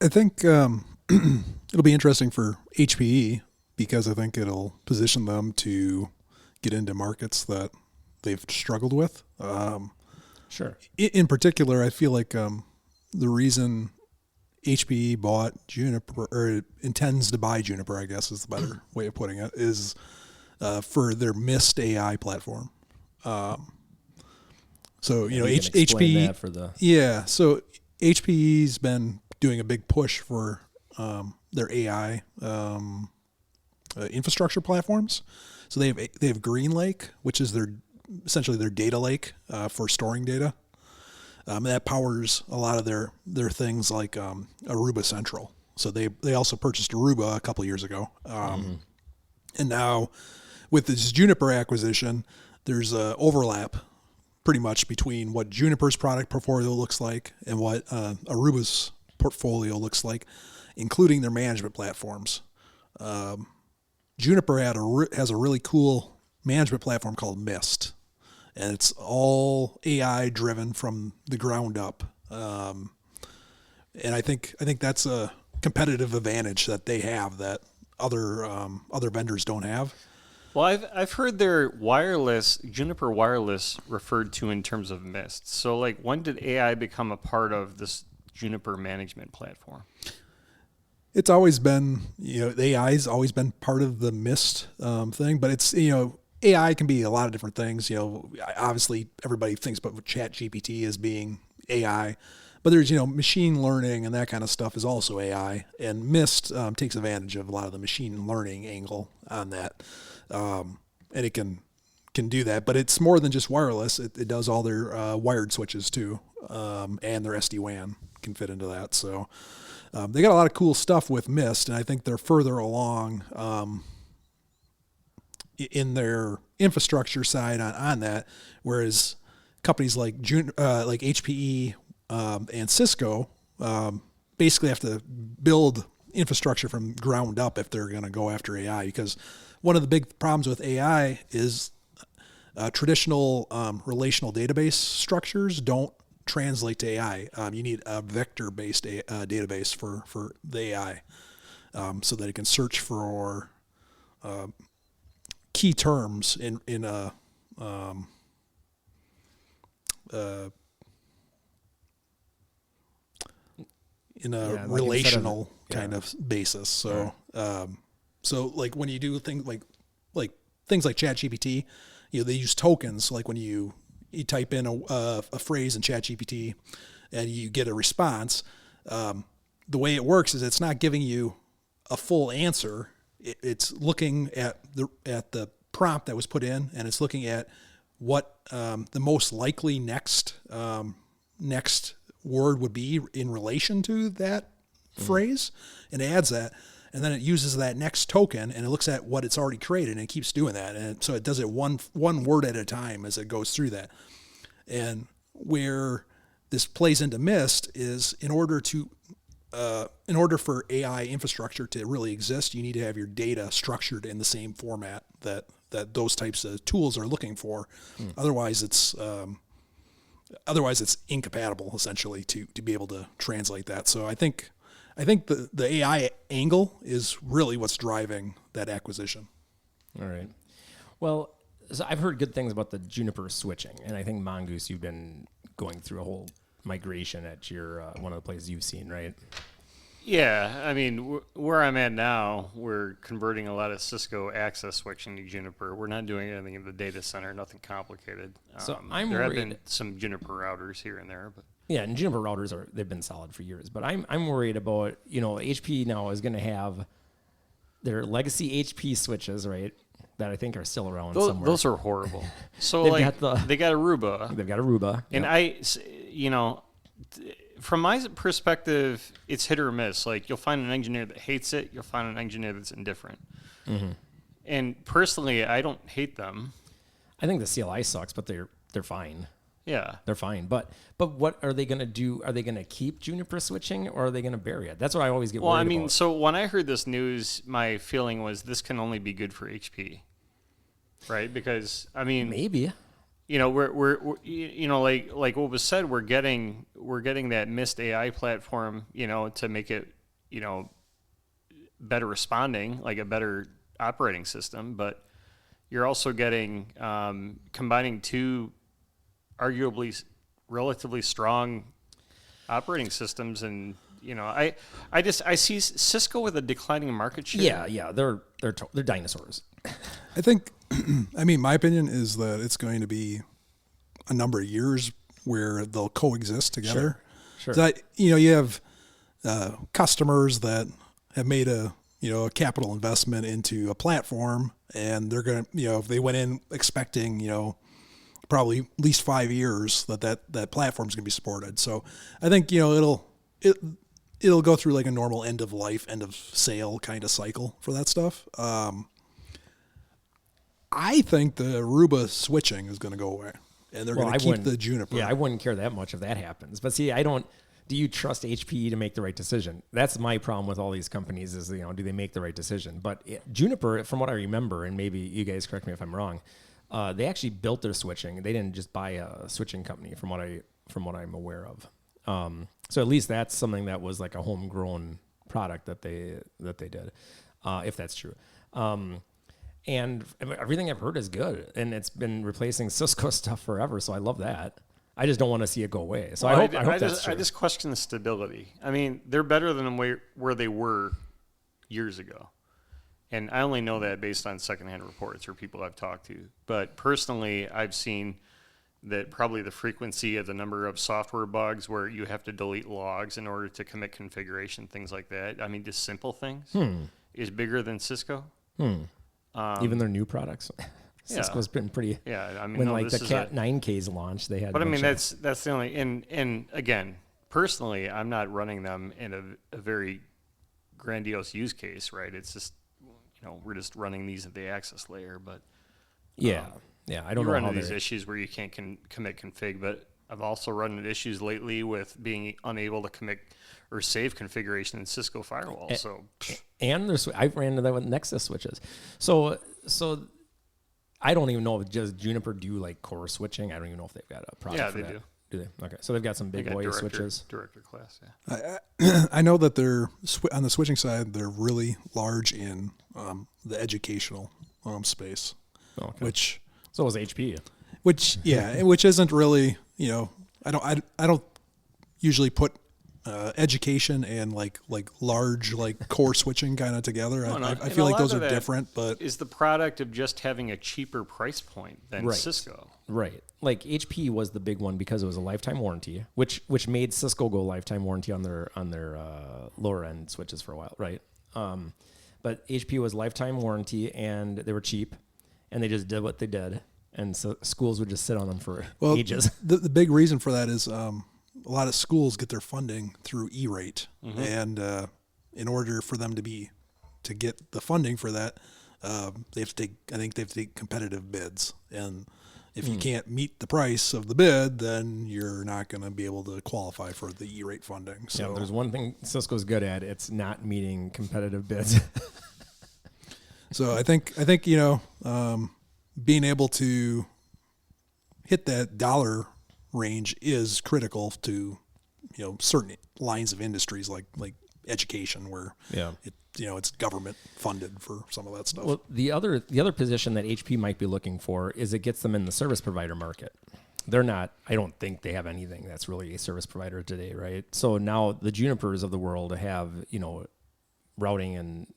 I think it'll be interesting for HPE because I think it'll position them to get into markets that they've struggled with. Sure. In particular, I feel like the reason HPE bought Juniper, or intends to buy Juniper, I guess is the better way of putting it, is for their Mist AI platform. So, you know, You can explain HPE, that for the so HPE's been doing a big push for their AI infrastructure platforms. So they have GreenLake, which is essentially their data lake for storing data. That powers a lot of their things like Aruba Central. So they also purchased Aruba a couple years ago. And now with this Juniper acquisition, there's a overlap pretty much between what Juniper's product portfolio looks like and what Aruba's portfolio looks like, including their management platforms. Juniper has a really cool management platform called Mist, and it's all AI driven from the ground up. And I think that's a competitive advantage that they have that other vendors don't have. Well, I've heard their Juniper wireless referred to in terms of Mist. So, like, when did AI become a part of this Juniper management platform? It's always been, the AI's always been part of the Mist thing, but it's, AI can be a lot of different things. Obviously everybody thinks about ChatGPT as being AI, but there's, machine learning and that kind of stuff is also AI, and Mist takes advantage of a lot of the machine learning angle on that. And it can do that, but it's more than just wireless. It does all their wired switches too, and their SD-WAN can fit into that. So they got a lot of cool stuff with Mist, and I think they're further along in their infrastructure side on that, whereas companies like HPE and Cisco basically have to build infrastructure from ground up if they're going to go after AI, because one of the big problems with AI is traditional relational database structures don't translate to AI. You need a vector-based database for the AI so that it can search for key terms in a relational kind of basis. So so like when you do things like things like ChatGPT, they use tokens. Like when you type in a phrase in ChatGPT and you get a response, the way it works is it's not giving you a full answer. It's looking at the prompt that was put in, and it's looking at what the most likely next word would be in relation to that phrase, and adds that, and then it uses that next token and it looks at what it's already created, and it keeps doing that, and so it does it one word at a time as it goes through that. And where this plays into Mist is in order for AI infrastructure to really exist, you need to have your data structured in the same format that those types of tools are looking for. Otherwise it's incompatible essentially to be able to translate that. So I think the AI angle is really what's driving that acquisition. All right. Well, so I've heard good things about the Juniper switching, and I think Mongoose, you've been going through a whole migration at your one of the places you've seen, right? Yeah, I mean, where I'm at now, we're converting a lot of Cisco access switching to Juniper. We're not doing anything in the data center, nothing complicated. So there have been some Juniper routers here and there, but yeah, and Juniper routers they've been solid for years. But I'm worried about HP now is going to have their legacy HP switches, right? That I think are still around somewhere. Those are horrible. So They've like got they got Aruba, They've got Aruba. and from my perspective, it's hit or miss. Like you'll find an engineer that hates it, you'll find an engineer that's indifferent. Mm-hmm. And personally, I don't hate them. I think the CLI sucks, but they're fine. Yeah. They're fine. But what are they going to do? Are they going to keep Juniper switching, or are they going to bury it? That's what I always get worried about. So when I heard this news, my feeling was this can only be good for HP, right? Because Maybe. we're like what was said, we're getting that Mist AI platform, to make it, better responding, like a better operating system, but you're also getting combining two arguably relatively strong operating systems, and I see Cisco with a declining market share. Yeah, they're dinosaurs. I think, my opinion is that it's going to be a number of years where they'll coexist together. Sure. So that, you have customers that have made a capital investment into a platform, and they're going to, if they went in expecting, probably at least 5 years that platform's going to be supported. So I think, it'll go through like a normal end of life, end of sale kind of cycle for that stuff. I think the Aruba switching is going to go away, and they're going to keep the Juniper. Yeah, I wouldn't care that much if that happens. But see, do you trust HPE to make the right decision? That's my problem with all these companies is, do they make the right decision? But Juniper, from what I remember, and maybe you guys correct me if I'm wrong, they actually built their switching. They didn't just buy a switching company, from what I'm aware of. So at least that's something that was like a homegrown product that they did, if that's true. And everything I've heard is good, and it's been replacing Cisco stuff forever. So I love that. I just don't want to see it go away. So I hope that's true. I just question the stability. They're better than where they were years ago. And I only know that based on secondhand reports or people I've talked to. But personally, I've seen that probably the frequency of the number of software bugs where you have to delete logs in order to commit configuration, things like that. Just simple things is bigger than Cisco. Even their new products. Cisco's been pretty. Yeah, when the Cat 9Ks launched, they had. But that's the only. And again, personally, I'm not running them in a very grandiose use case, right? It's just we're just running these at the access layer, but I don't know how how these issues where you can't commit config, but I've also run into issues lately with being unable to commit or save configuration in Cisco firewall. And I've ran into that with Nexus switches. So I don't even know if just Juniper do like core switching. I don't even know if they've got a product for that. Do. Do they? Okay. So they've got some big boy switches. Director class, I know that they're on the switching side. They're really large in the educational space, which so was HP. Which isn't really I don't usually put education and like large core switching kind of together. I feel like those are different, but is the product of just having a cheaper price point than Cisco. Right. Like HP was the big one because it was a lifetime warranty, which made Cisco go lifetime warranty on their lower end switches for a while, right? But HP was lifetime warranty, and they were cheap, and they just did what they did, and so schools would just sit on them for ages. The big reason for that is a lot of schools get their funding through E-rate, and in order for them to get the funding for that, they have to take competitive bids, and if you can't meet the price of the bid, then you're not going to be able to qualify for the E-rate funding. So there's one thing Cisco's good at: it's not meeting competitive bids. So I think being able to hit that dollar range is critical to certain lines of industries like education, where it's government funded for some of that stuff. Well, the other position that HP might be looking for is it gets them in the service provider market. They're not. I don't think they have anything that's really a service provider today, right? So now the Junipers of the world have routing, and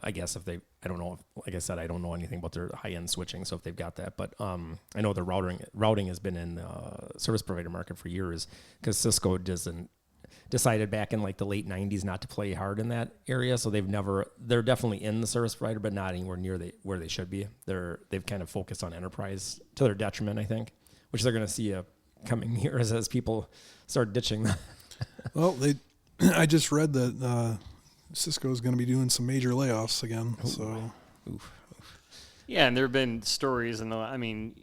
I guess if they, I don't know. Like I said, I don't know anything about their high-end switching, so if they've got that, but I know the routing has been in the service provider market for years because Cisco doesn't. decided back in like the late 90s not to play hard in that area. So they're definitely in the service provider, but not anywhere near where they should be. They've kind of focused on enterprise to their detriment, I think, which they're going to see coming years as people start ditching them. Well, I just read that Cisco is going to be doing some major layoffs again. Ooh. So, oof. Yeah, and there have been stories, and I mean,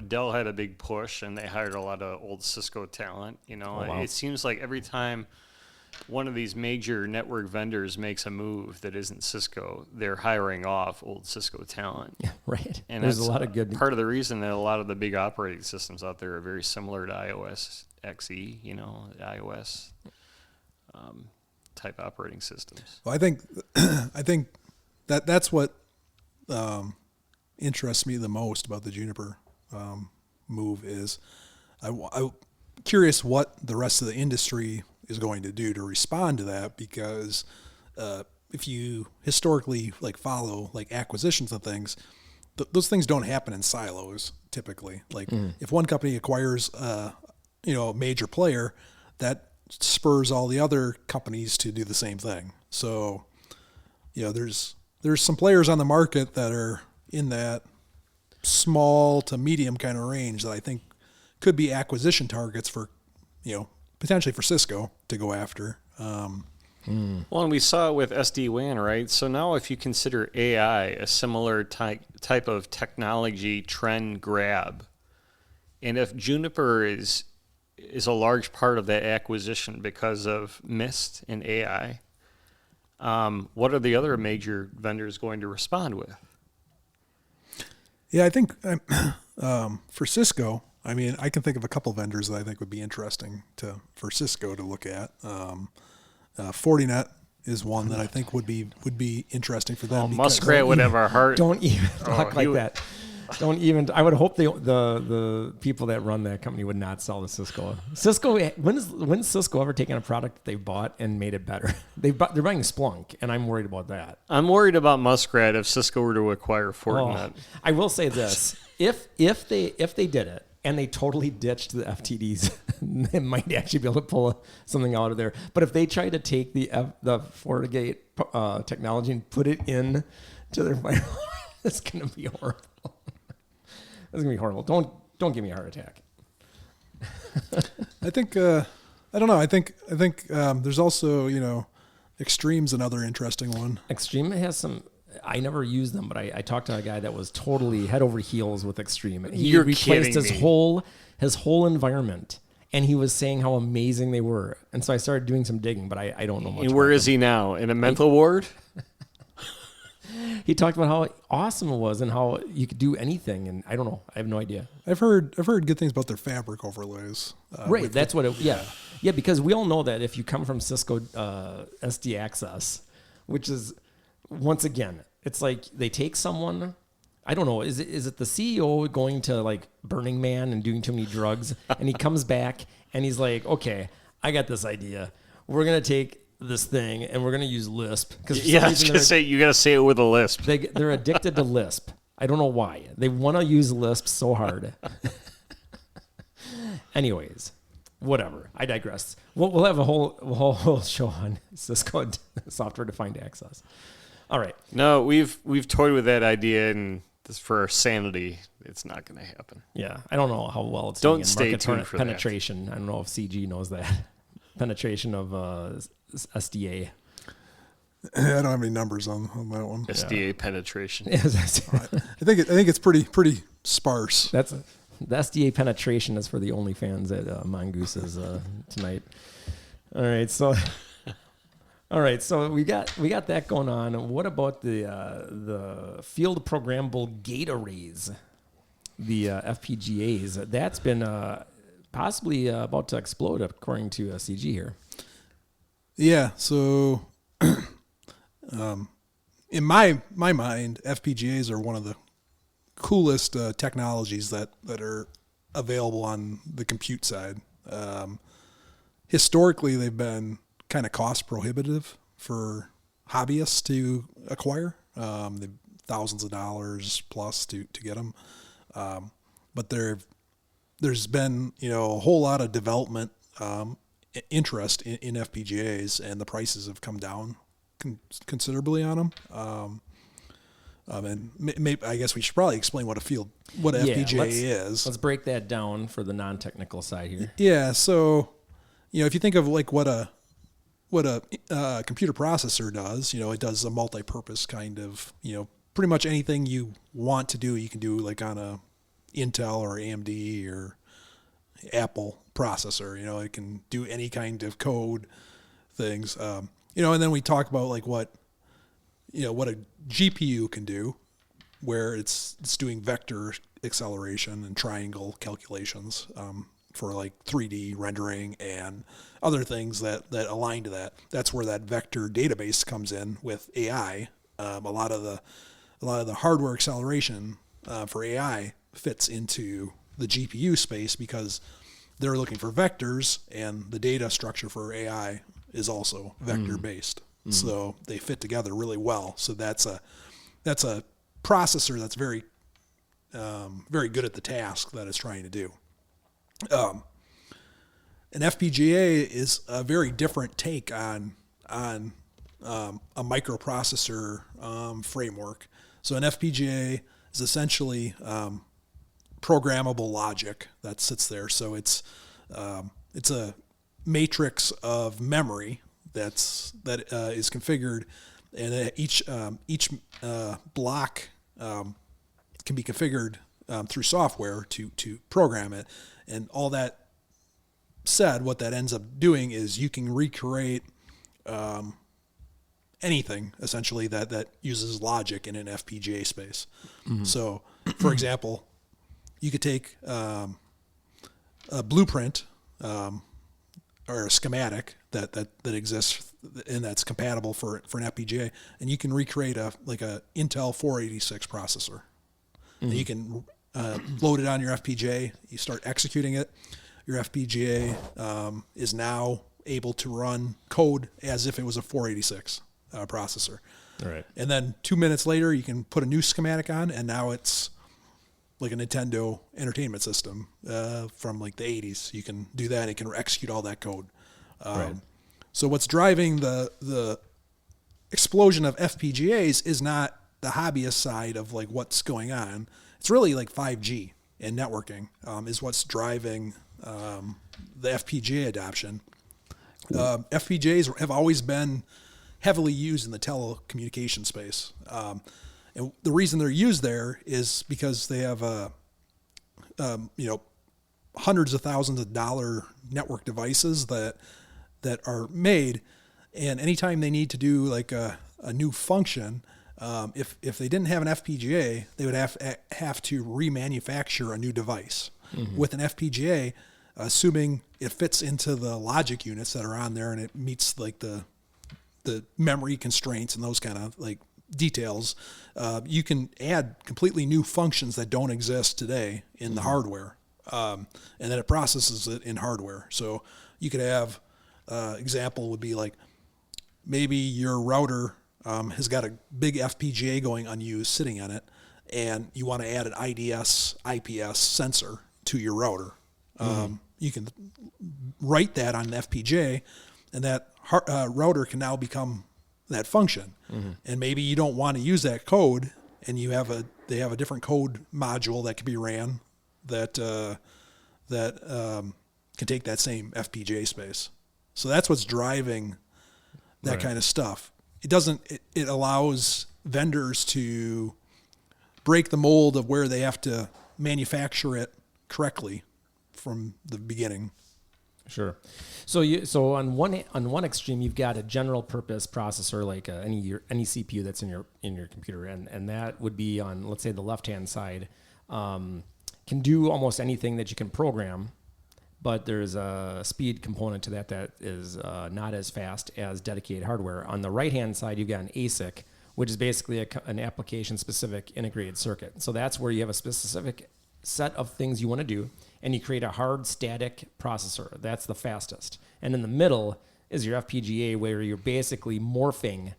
Dell had a big push, and they hired a lot of old Cisco talent. Wow. It seems like every time one of these major network vendors makes a move that isn't Cisco, they're hiring off old Cisco talent. Yeah, right. And there's that's a lot of good. Part of the reason that a lot of the big operating systems out there are very similar to iOS XE, iOS type operating systems. Well, I think that's what interests me the most about the Juniper move is I'm curious what the rest of the industry is going to do to respond to that, because if you historically follow acquisitions and things, those things don't happen in silos typically. If one company acquires a major player, that spurs all the other companies to do the same thing. So there's some players on the market that are in that small to medium kind of range that I think could be acquisition targets for potentially for Cisco to go after. Well, and we saw it with SD-WAN, right? So now if you consider AI a similar type of technology trend grab, and if Juniper is a large part of that acquisition because of Mist and AI, what are the other major vendors going to respond with? Yeah, I think for Cisco, I mean, I can think of a couple vendors that I think would be interesting for Cisco to look at. Fortinet is one that I think would be interesting for them. Muskrat would have our heart. Don't even talk like that. Don't even. I would hope the people that run that company would not sell to Cisco. Cisco. When's Cisco ever taken a product that they bought and made it better? They're buying Splunk, and I'm worried about that. I'm worried about Muskrat if Cisco were to acquire Fortinet. I will say this: if they did it and they totally ditched the FTDs, they might actually be able to pull something out of there. But if they try to take the FortiGate technology and put it in to their firewall, it's going to be horrible. It's gonna be horrible. Don't give me a heart attack. I think I don't know. I think there's also Extreme's another interesting one. Extreme has some. I never used them, but I talked to a guy that was totally head over heels with Extreme. He You're replaced kidding his me. whole environment, and he was saying how amazing they were. And so I started doing some digging, but I don't know much. And where is he now? In a mental ward? He talked about how awesome it was and how you could do anything, and I don't know. I have no idea. I've heard good things about their fabric overlays. Right, that's what it. Yeah, because we all know that if you come from Cisco SD Access, which is once again, it's like they take someone. I don't know. Is it the CEO going to Burning Man and doing too many drugs, and he comes back and he's like, okay, I got this idea. We're gonna take this thing and we're going to use Lisp. Yeah, I was going to say, you got to say it with a Lisp. They're addicted to Lisp. I don't know why. They want to use Lisp so hard. Anyways, whatever. I digress. We'll have a whole show on Cisco software-defined access. All right. No, we've toyed with that idea, and this for our sanity, it's not going to happen. Yeah, I don't know how well it's doing in stay market tuned for penetration. that. I don't know if CG knows that. Penetration of SDA. I don't have any numbers on that one. SDA penetration. I think it's pretty sparse. That's the SDA penetration is for the OnlyFans at Mongooses tonight. All right, so we got that going on. What about the field programmable gate arrays, the FPGAs? That's been possibly about to explode, according to CG here. Yeah. So, in my mind, FPGAs are one of the coolest technologies that are available on the compute side. Historically, they've been kind of cost prohibitive for hobbyists to acquire. They're thousands of dollars plus to get them. But there's been a whole lot of development interest in FPGAs, and the prices have come down considerably on them. And maybe, I guess we should probably explain what an FPGA is. Let's break that down for the non-technical side here. Yeah. So, if you think of like what a computer processor does, it does a multi-purpose kind of, pretty much anything you want to do, you can do like on a Intel or AMD or Apple processor. It can do any kind of code things. And then we talk about like what a GPU can do, where it's doing vector acceleration and triangle calculations for like 3D rendering and other things that align to that. That's where that vector database comes in with AI. A lot of the hardware acceleration for AI fits into the GPU space because they're looking for vectors, and the data structure for AI is also vector based. So they fit together really well. So that's a processor that's very very good at the task that it's trying to do. An FPGA is a very different take on a microprocessor framework. So an FPGA is essentially programmable logic that sits there. So it's a matrix of memory that is configured, and each block can be configured through software to program it. And all that said, what that ends up doing is you can recreate anything essentially that uses logic in an FPGA space. So, for example, you could take a blueprint or a schematic that exists and that's compatible for an FPGA, and you can recreate a Intel 486 processor. And you can load it on your FPGA. You start executing it. Your FPGA is now able to run code as if it was a 486 processor. All right. And then 2 minutes later, you can put a new schematic on, and now it's like a Nintendo entertainment system from like the 80s. You can do that. And it can execute all that code. Right. So what's driving the explosion of FPGAs is not the hobbyist side of like what's going on. It's really like 5G and networking is what's driving the FPGA adoption. FPGAs have always been heavily used in the telecommunication space. And the reason they're used there is because they have hundreds of thousands of dollar network devices that are made, and anytime they need to do like a new function, if they didn't have an FPGA, they would have to remanufacture a new device. With an FPGA, assuming it fits into the logic units that are on there and it meets like the memory constraints and those kind of like details, you can add completely new functions that don't exist today in the hardware, and then it processes it in hardware. So you could have example would be like maybe your router has got a big FPGA going unused sitting on it, and you want to add an IDS IPS sensor to your router. You can write that on an FPGA, and that router can now become that function. And maybe you don't want to use that code, and they have a different code module that can be ran that can take that same FPGA space. So that's what's driving that kind of stuff. It allows vendors to break the mold of where they have to manufacture it correctly from the beginning. Sure. So on one extreme, you've got a general purpose processor like any CPU that's in your computer, and that would be on, let's say, the left hand side, can do almost anything that you can program, but there's a speed component to that is not as fast as dedicated hardware. On the right hand side, you've got an ASIC, which is basically an application specific integrated circuit. So that's where you have a specific set of things you want to do, and you create a hard static processor. That's the fastest. And in the middle is your FPGA, where you're basically morphing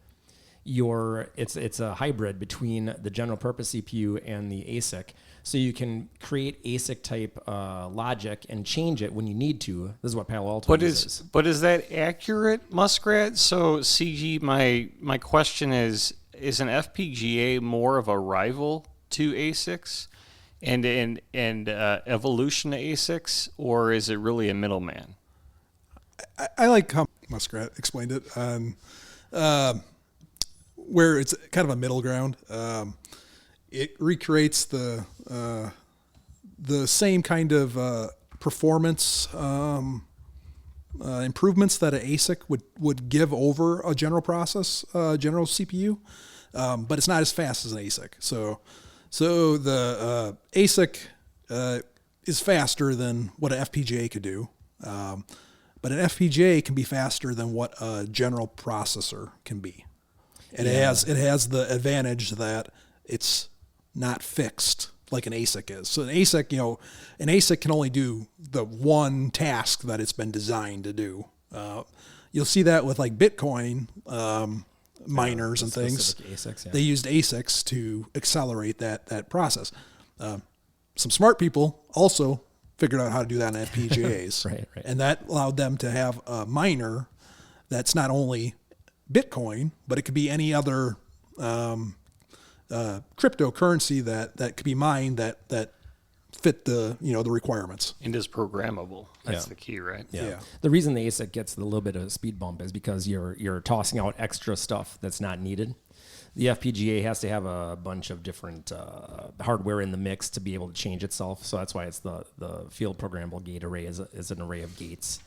it's a hybrid between the general purpose CPU and the ASIC. So you can create ASIC type logic and change it when you need to. This is what Palo Alto uses. But is that accurate, Muskrat? So CG, my question is an FPGA more of a rival to ASICs and evolution to ASICs, or is it really a middleman? I like how Muskrat explained it on where it's kind of a middle ground. It recreates the same kind of performance improvements that an ASIC would give over a general CPU, but it's not as fast as an ASIC. So the ASIC is faster than what an FPGA could do, but an FPGA can be faster than what a general processor can be, and it has the advantage that it's not fixed like an ASIC is. So an ASIC can only do the one task that it's been designed to do. You'll see that with like Bitcoin miners and things. ASICs, yeah. They used ASICs to accelerate that process. Some smart people also figured out how to do that in FPGAs. Right. And that allowed them to have a miner that's not only Bitcoin, but it could be any other cryptocurrency that could be mined that fit the requirements. And is programmable. That's the key, right? Yeah. The reason the ASIC gets a little bit of a speed bump is because you're tossing out extra stuff that's not needed. The FPGA has to have a bunch of different hardware in the mix to be able to change itself. So that's why it's the field programmable gate array is an array of gates.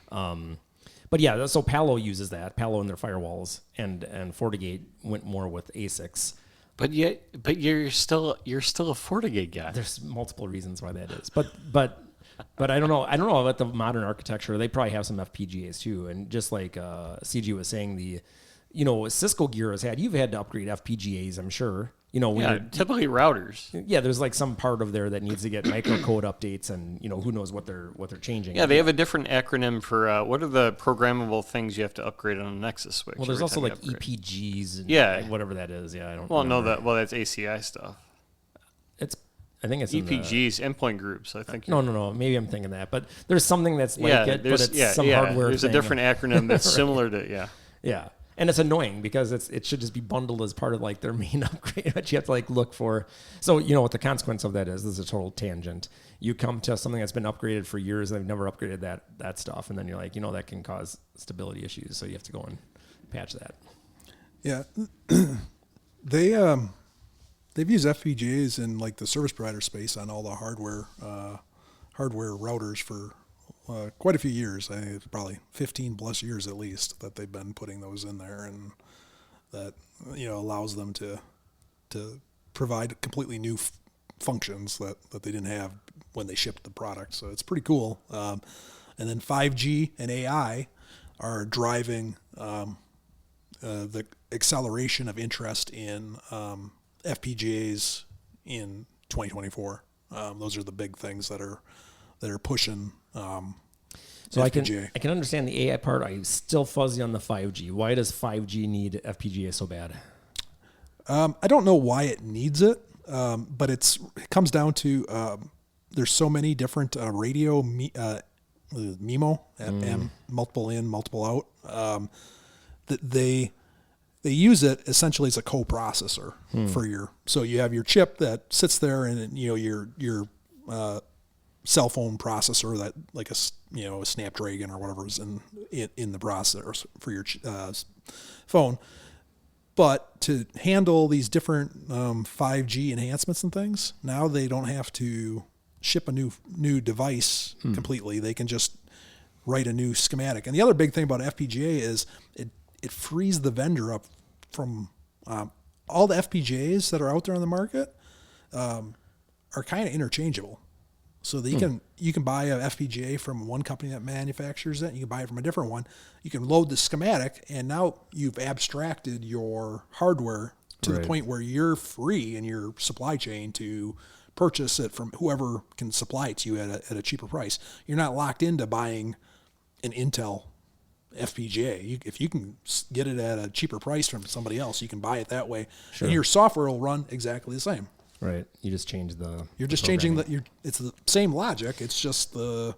But yeah, so Palo uses that. Palo in their firewalls, and FortiGate went more with ASICs. But you're still a FortiGate guy. There's multiple reasons why that is. But I don't know. I don't know about the modern architecture. They probably have some FPGAs too. And just like CG was saying, Cisco gear you've had to upgrade FPGAs, I'm sure. Typically routers. Yeah, there's like some part of there that needs to get microcode updates, and who knows what they're changing. Yeah, they have a different acronym for what are the programmable things you have to upgrade on a Nexus switch. Well, there's also like EPGs and whatever that is. Yeah, I don't. Well, no, that's ACI stuff. I think it's EPGs, endpoint groups. I think. No. Maybe I'm thinking that, but there's something that's like it, but it's some hardware. There's a different acronym that's similar to Yeah. And it's annoying because it should just be bundled as part of like their main upgrade, but you have to like look for. So what the consequence of that is? This is a total tangent. You come to something that's been upgraded for years and they've never upgraded that stuff, and then you're like, that can cause stability issues. So you have to go and patch that. Yeah, they've used FPGAs in like the service provider space on all the hardware routers for quite a few years. I think it's probably 15 plus years at least that they've been putting those in there, and that allows them to provide completely new functions that they didn't have when they shipped the product. So it's pretty cool. And then 5G and AI are driving the acceleration of interest in FPGAs in 2024. Those are the big things that are pushing. So FPGA. I can understand the AI part. I'm still fuzzy on the 5G. Why does 5G need FPGA so bad? I don't know why it needs it, but it comes down to there's so many different radio MIMO, multiple in, multiple out, that they use it essentially as a coprocessor for so you have your chip that sits there, and your cell phone processor that like a Snapdragon or whatever is in the processor for your phone. But to handle these different 5G enhancements and things, now they don't have to ship a new device completely. They can just write a new schematic. And the other big thing about FPGA is it frees the vendor up from all the FPGAs that are out there on the market are kind of interchangeable. So that you can buy a FPGA from one company that manufactures it. You can buy it from a different one. You can load the schematic, and now you've abstracted your hardware to the point where you're free in your supply chain to purchase it from whoever can supply it to you at a cheaper price. You're not locked into buying an Intel FPGA. If you can get it at a cheaper price from somebody else, you can buy it that way, Sure. and your software will run exactly the same. Right. You just change the. You're just changing it's the same logic. It's just the.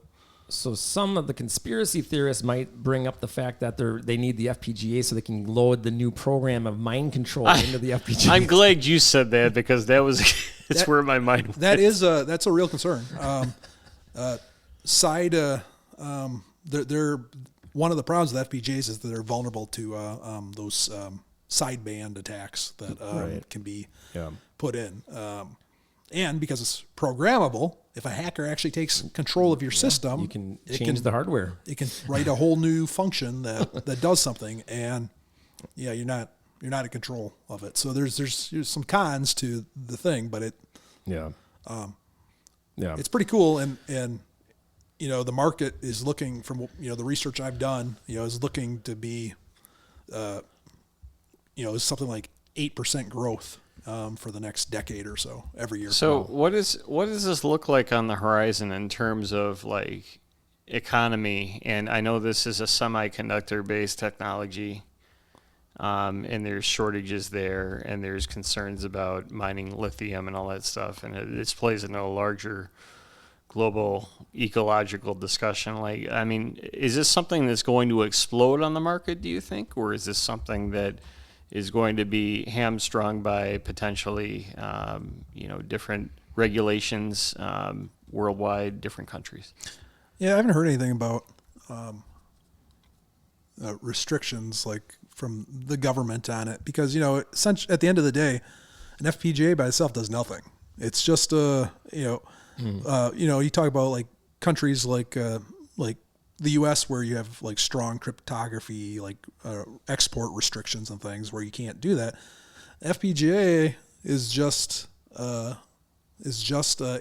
So some of the conspiracy theorists might bring up the fact that they need the FPGA so they can load the new program of mind control into the FPGA. I'm glad you said that because it's where my mind went. That's a real concern. They're one of the problems with FPGAs is that they're vulnerable to those sideband attacks that can be put in. And because it's programmable, if a hacker actually takes control of your system, you can change the hardware. It can write a whole new function that does something, and you're not in control of it. So there's some cons to the thing, but it's pretty cool, and the market is looking, from the research I've done, is looking to be something like 8% growth for the next decade or so every year. So what does this look like on the horizon in terms of like economy? And I know this is a semiconductor-based technology, and there's shortages there, and there's concerns about mining lithium and all that stuff, and it plays into a larger global ecological discussion. Like, I mean, is this something that's going to explode on the market, do you think, or is this something that is going to be hamstrung by potentially, different regulations worldwide, different countries? Yeah, I haven't heard anything about restrictions like from the government on it, because essentially at the end of the day, an FPGA by itself does nothing. It's just you talk about like countries like the U.S. where you have like strong cryptography, like export restrictions and things where you can't do that. FPGA is just an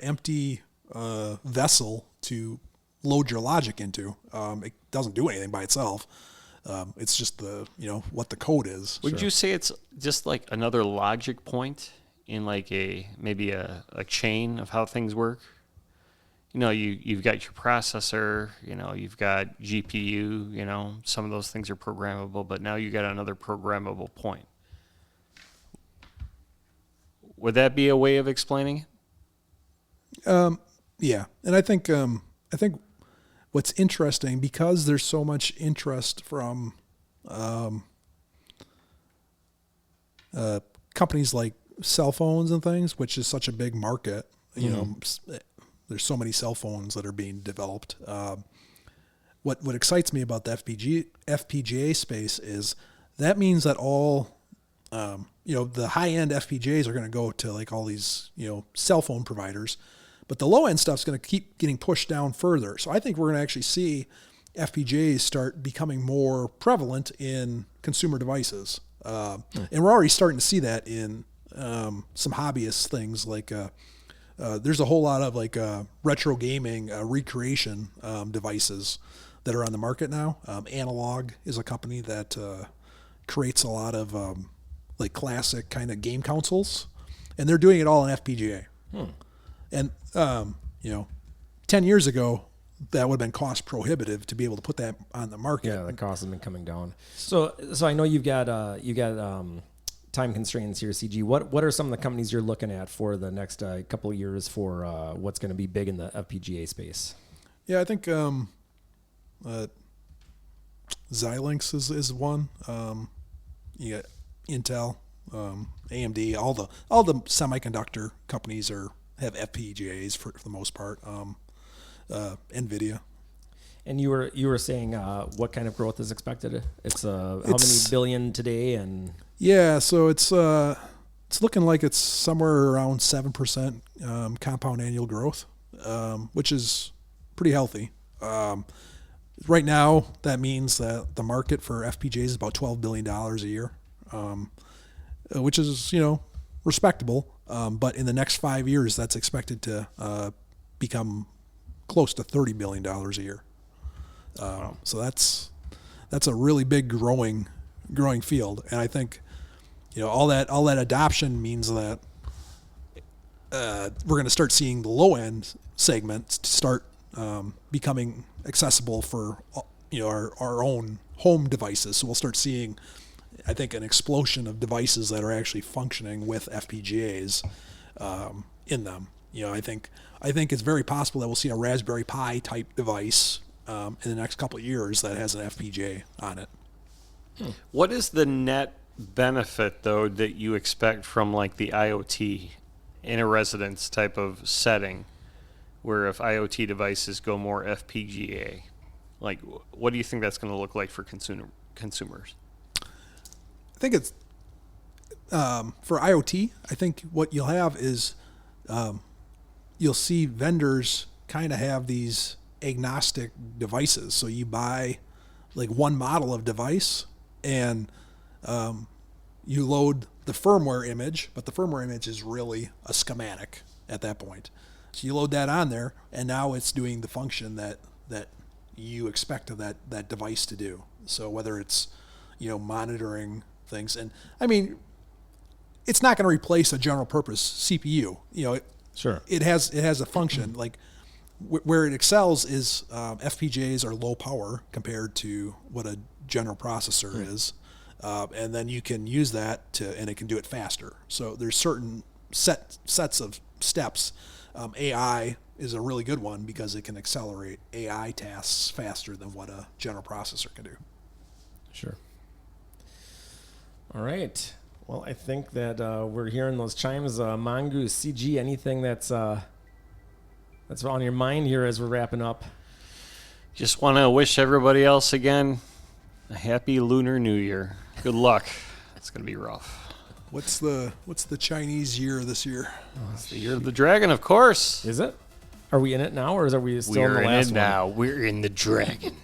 empty vessel to load your logic into. It doesn't do anything by itself. It's just what the code is. Would you say it's just like another logic point in like maybe a chain of how things work? You've got your processor, you've got GPU, some of those things are programmable, but now you got another programmable point. Would that be a way of explaining it? Yeah. And I think what's interesting, because there's so much interest from companies like cell phones and things, which is such a big market, there's so many cell phones that are being developed. What excites me about the FPGA space is that means that all the high-end FPGAs are going to go to like all these cell phone providers, but the low-end stuff's going to keep getting pushed down further. So I think we're going to actually see FPGAs start becoming more prevalent in consumer devices, and we're already starting to see that in some hobbyist things like. There's a whole lot of like retro gaming recreation devices that are on the market now. Analog is a company that creates a lot of like classic kind of game consoles, and they're doing it all in FPGA. And 10 years ago, that would have been cost prohibitive to be able to put that on the market. Yeah, the cost has been coming down. So I know you've got time constraints here, CG. What are some of the companies you're looking at for the next couple of years for what's going to be big in the FPGA space? Yeah, I think Xilinx is one. You got Intel, AMD, all the semiconductor companies have FPGAs for the most part. NVIDIA. And you were saying what kind of growth is expected? It's how many billion today? And yeah, so it's looking like it's somewhere around 7% compound annual growth, which is pretty healthy. Right now, that means that the market for FPGAs is about $12 billion a year, which is respectable. But in the next 5 years, that's expected to become close to $30 billion a year. Wow. So that's a really big growing field, and I think all that adoption means that we're going to start seeing the low end segments start becoming accessible for our own home devices. So we'll start seeing, I think, an explosion of devices that are actually functioning with FPGAs in them. I think it's very possible that we'll see a Raspberry Pi type device in the next couple of years that has an FPGA on it. What is the net benefit, though, that you expect from like the IoT in a residence type of setting, where if IoT devices go more FPGA, like what do you think that's going to look like for consumers? I think it's for IoT. I think what you'll have is you'll see vendors kind of have these agnostic devices. So you buy like one model of device and you load the firmware image, but the firmware image is really a schematic at that point. So you load that on there, and now it's doing the function that you expect of that device to do. So whether it's monitoring things, and I mean, it's not going to replace a general purpose CPU. Sure. It has a function. Like where it excels is FPGAs are low power compared to what a general processor is, and then you can use that and it can do it faster. So there's certain sets of steps. AI is a really good one because it can accelerate AI tasks faster than what a general processor can do. Sure. All right. Well, I think that we're hearing those chimes. Mongoose, CG, anything that's on your mind here as we're wrapping up? Just want to wish everybody else again a happy Lunar New Year. Good luck. It's going to be rough. What's the Chinese year this year? It's the year of the dragon, of course. Is it? Are we in it now, or are we still in the last one? Now. We're in the dragon.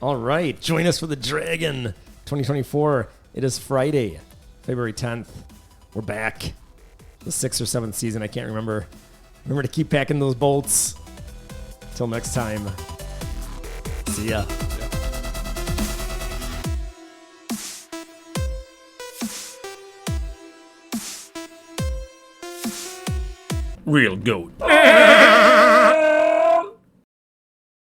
All right. Join us for the Dragon 2024. It is Friday, February 10th. We're back. The 6th or 7th season. I can't remember. Remember to keep packing those bolts. Till next time. See ya. Real goat.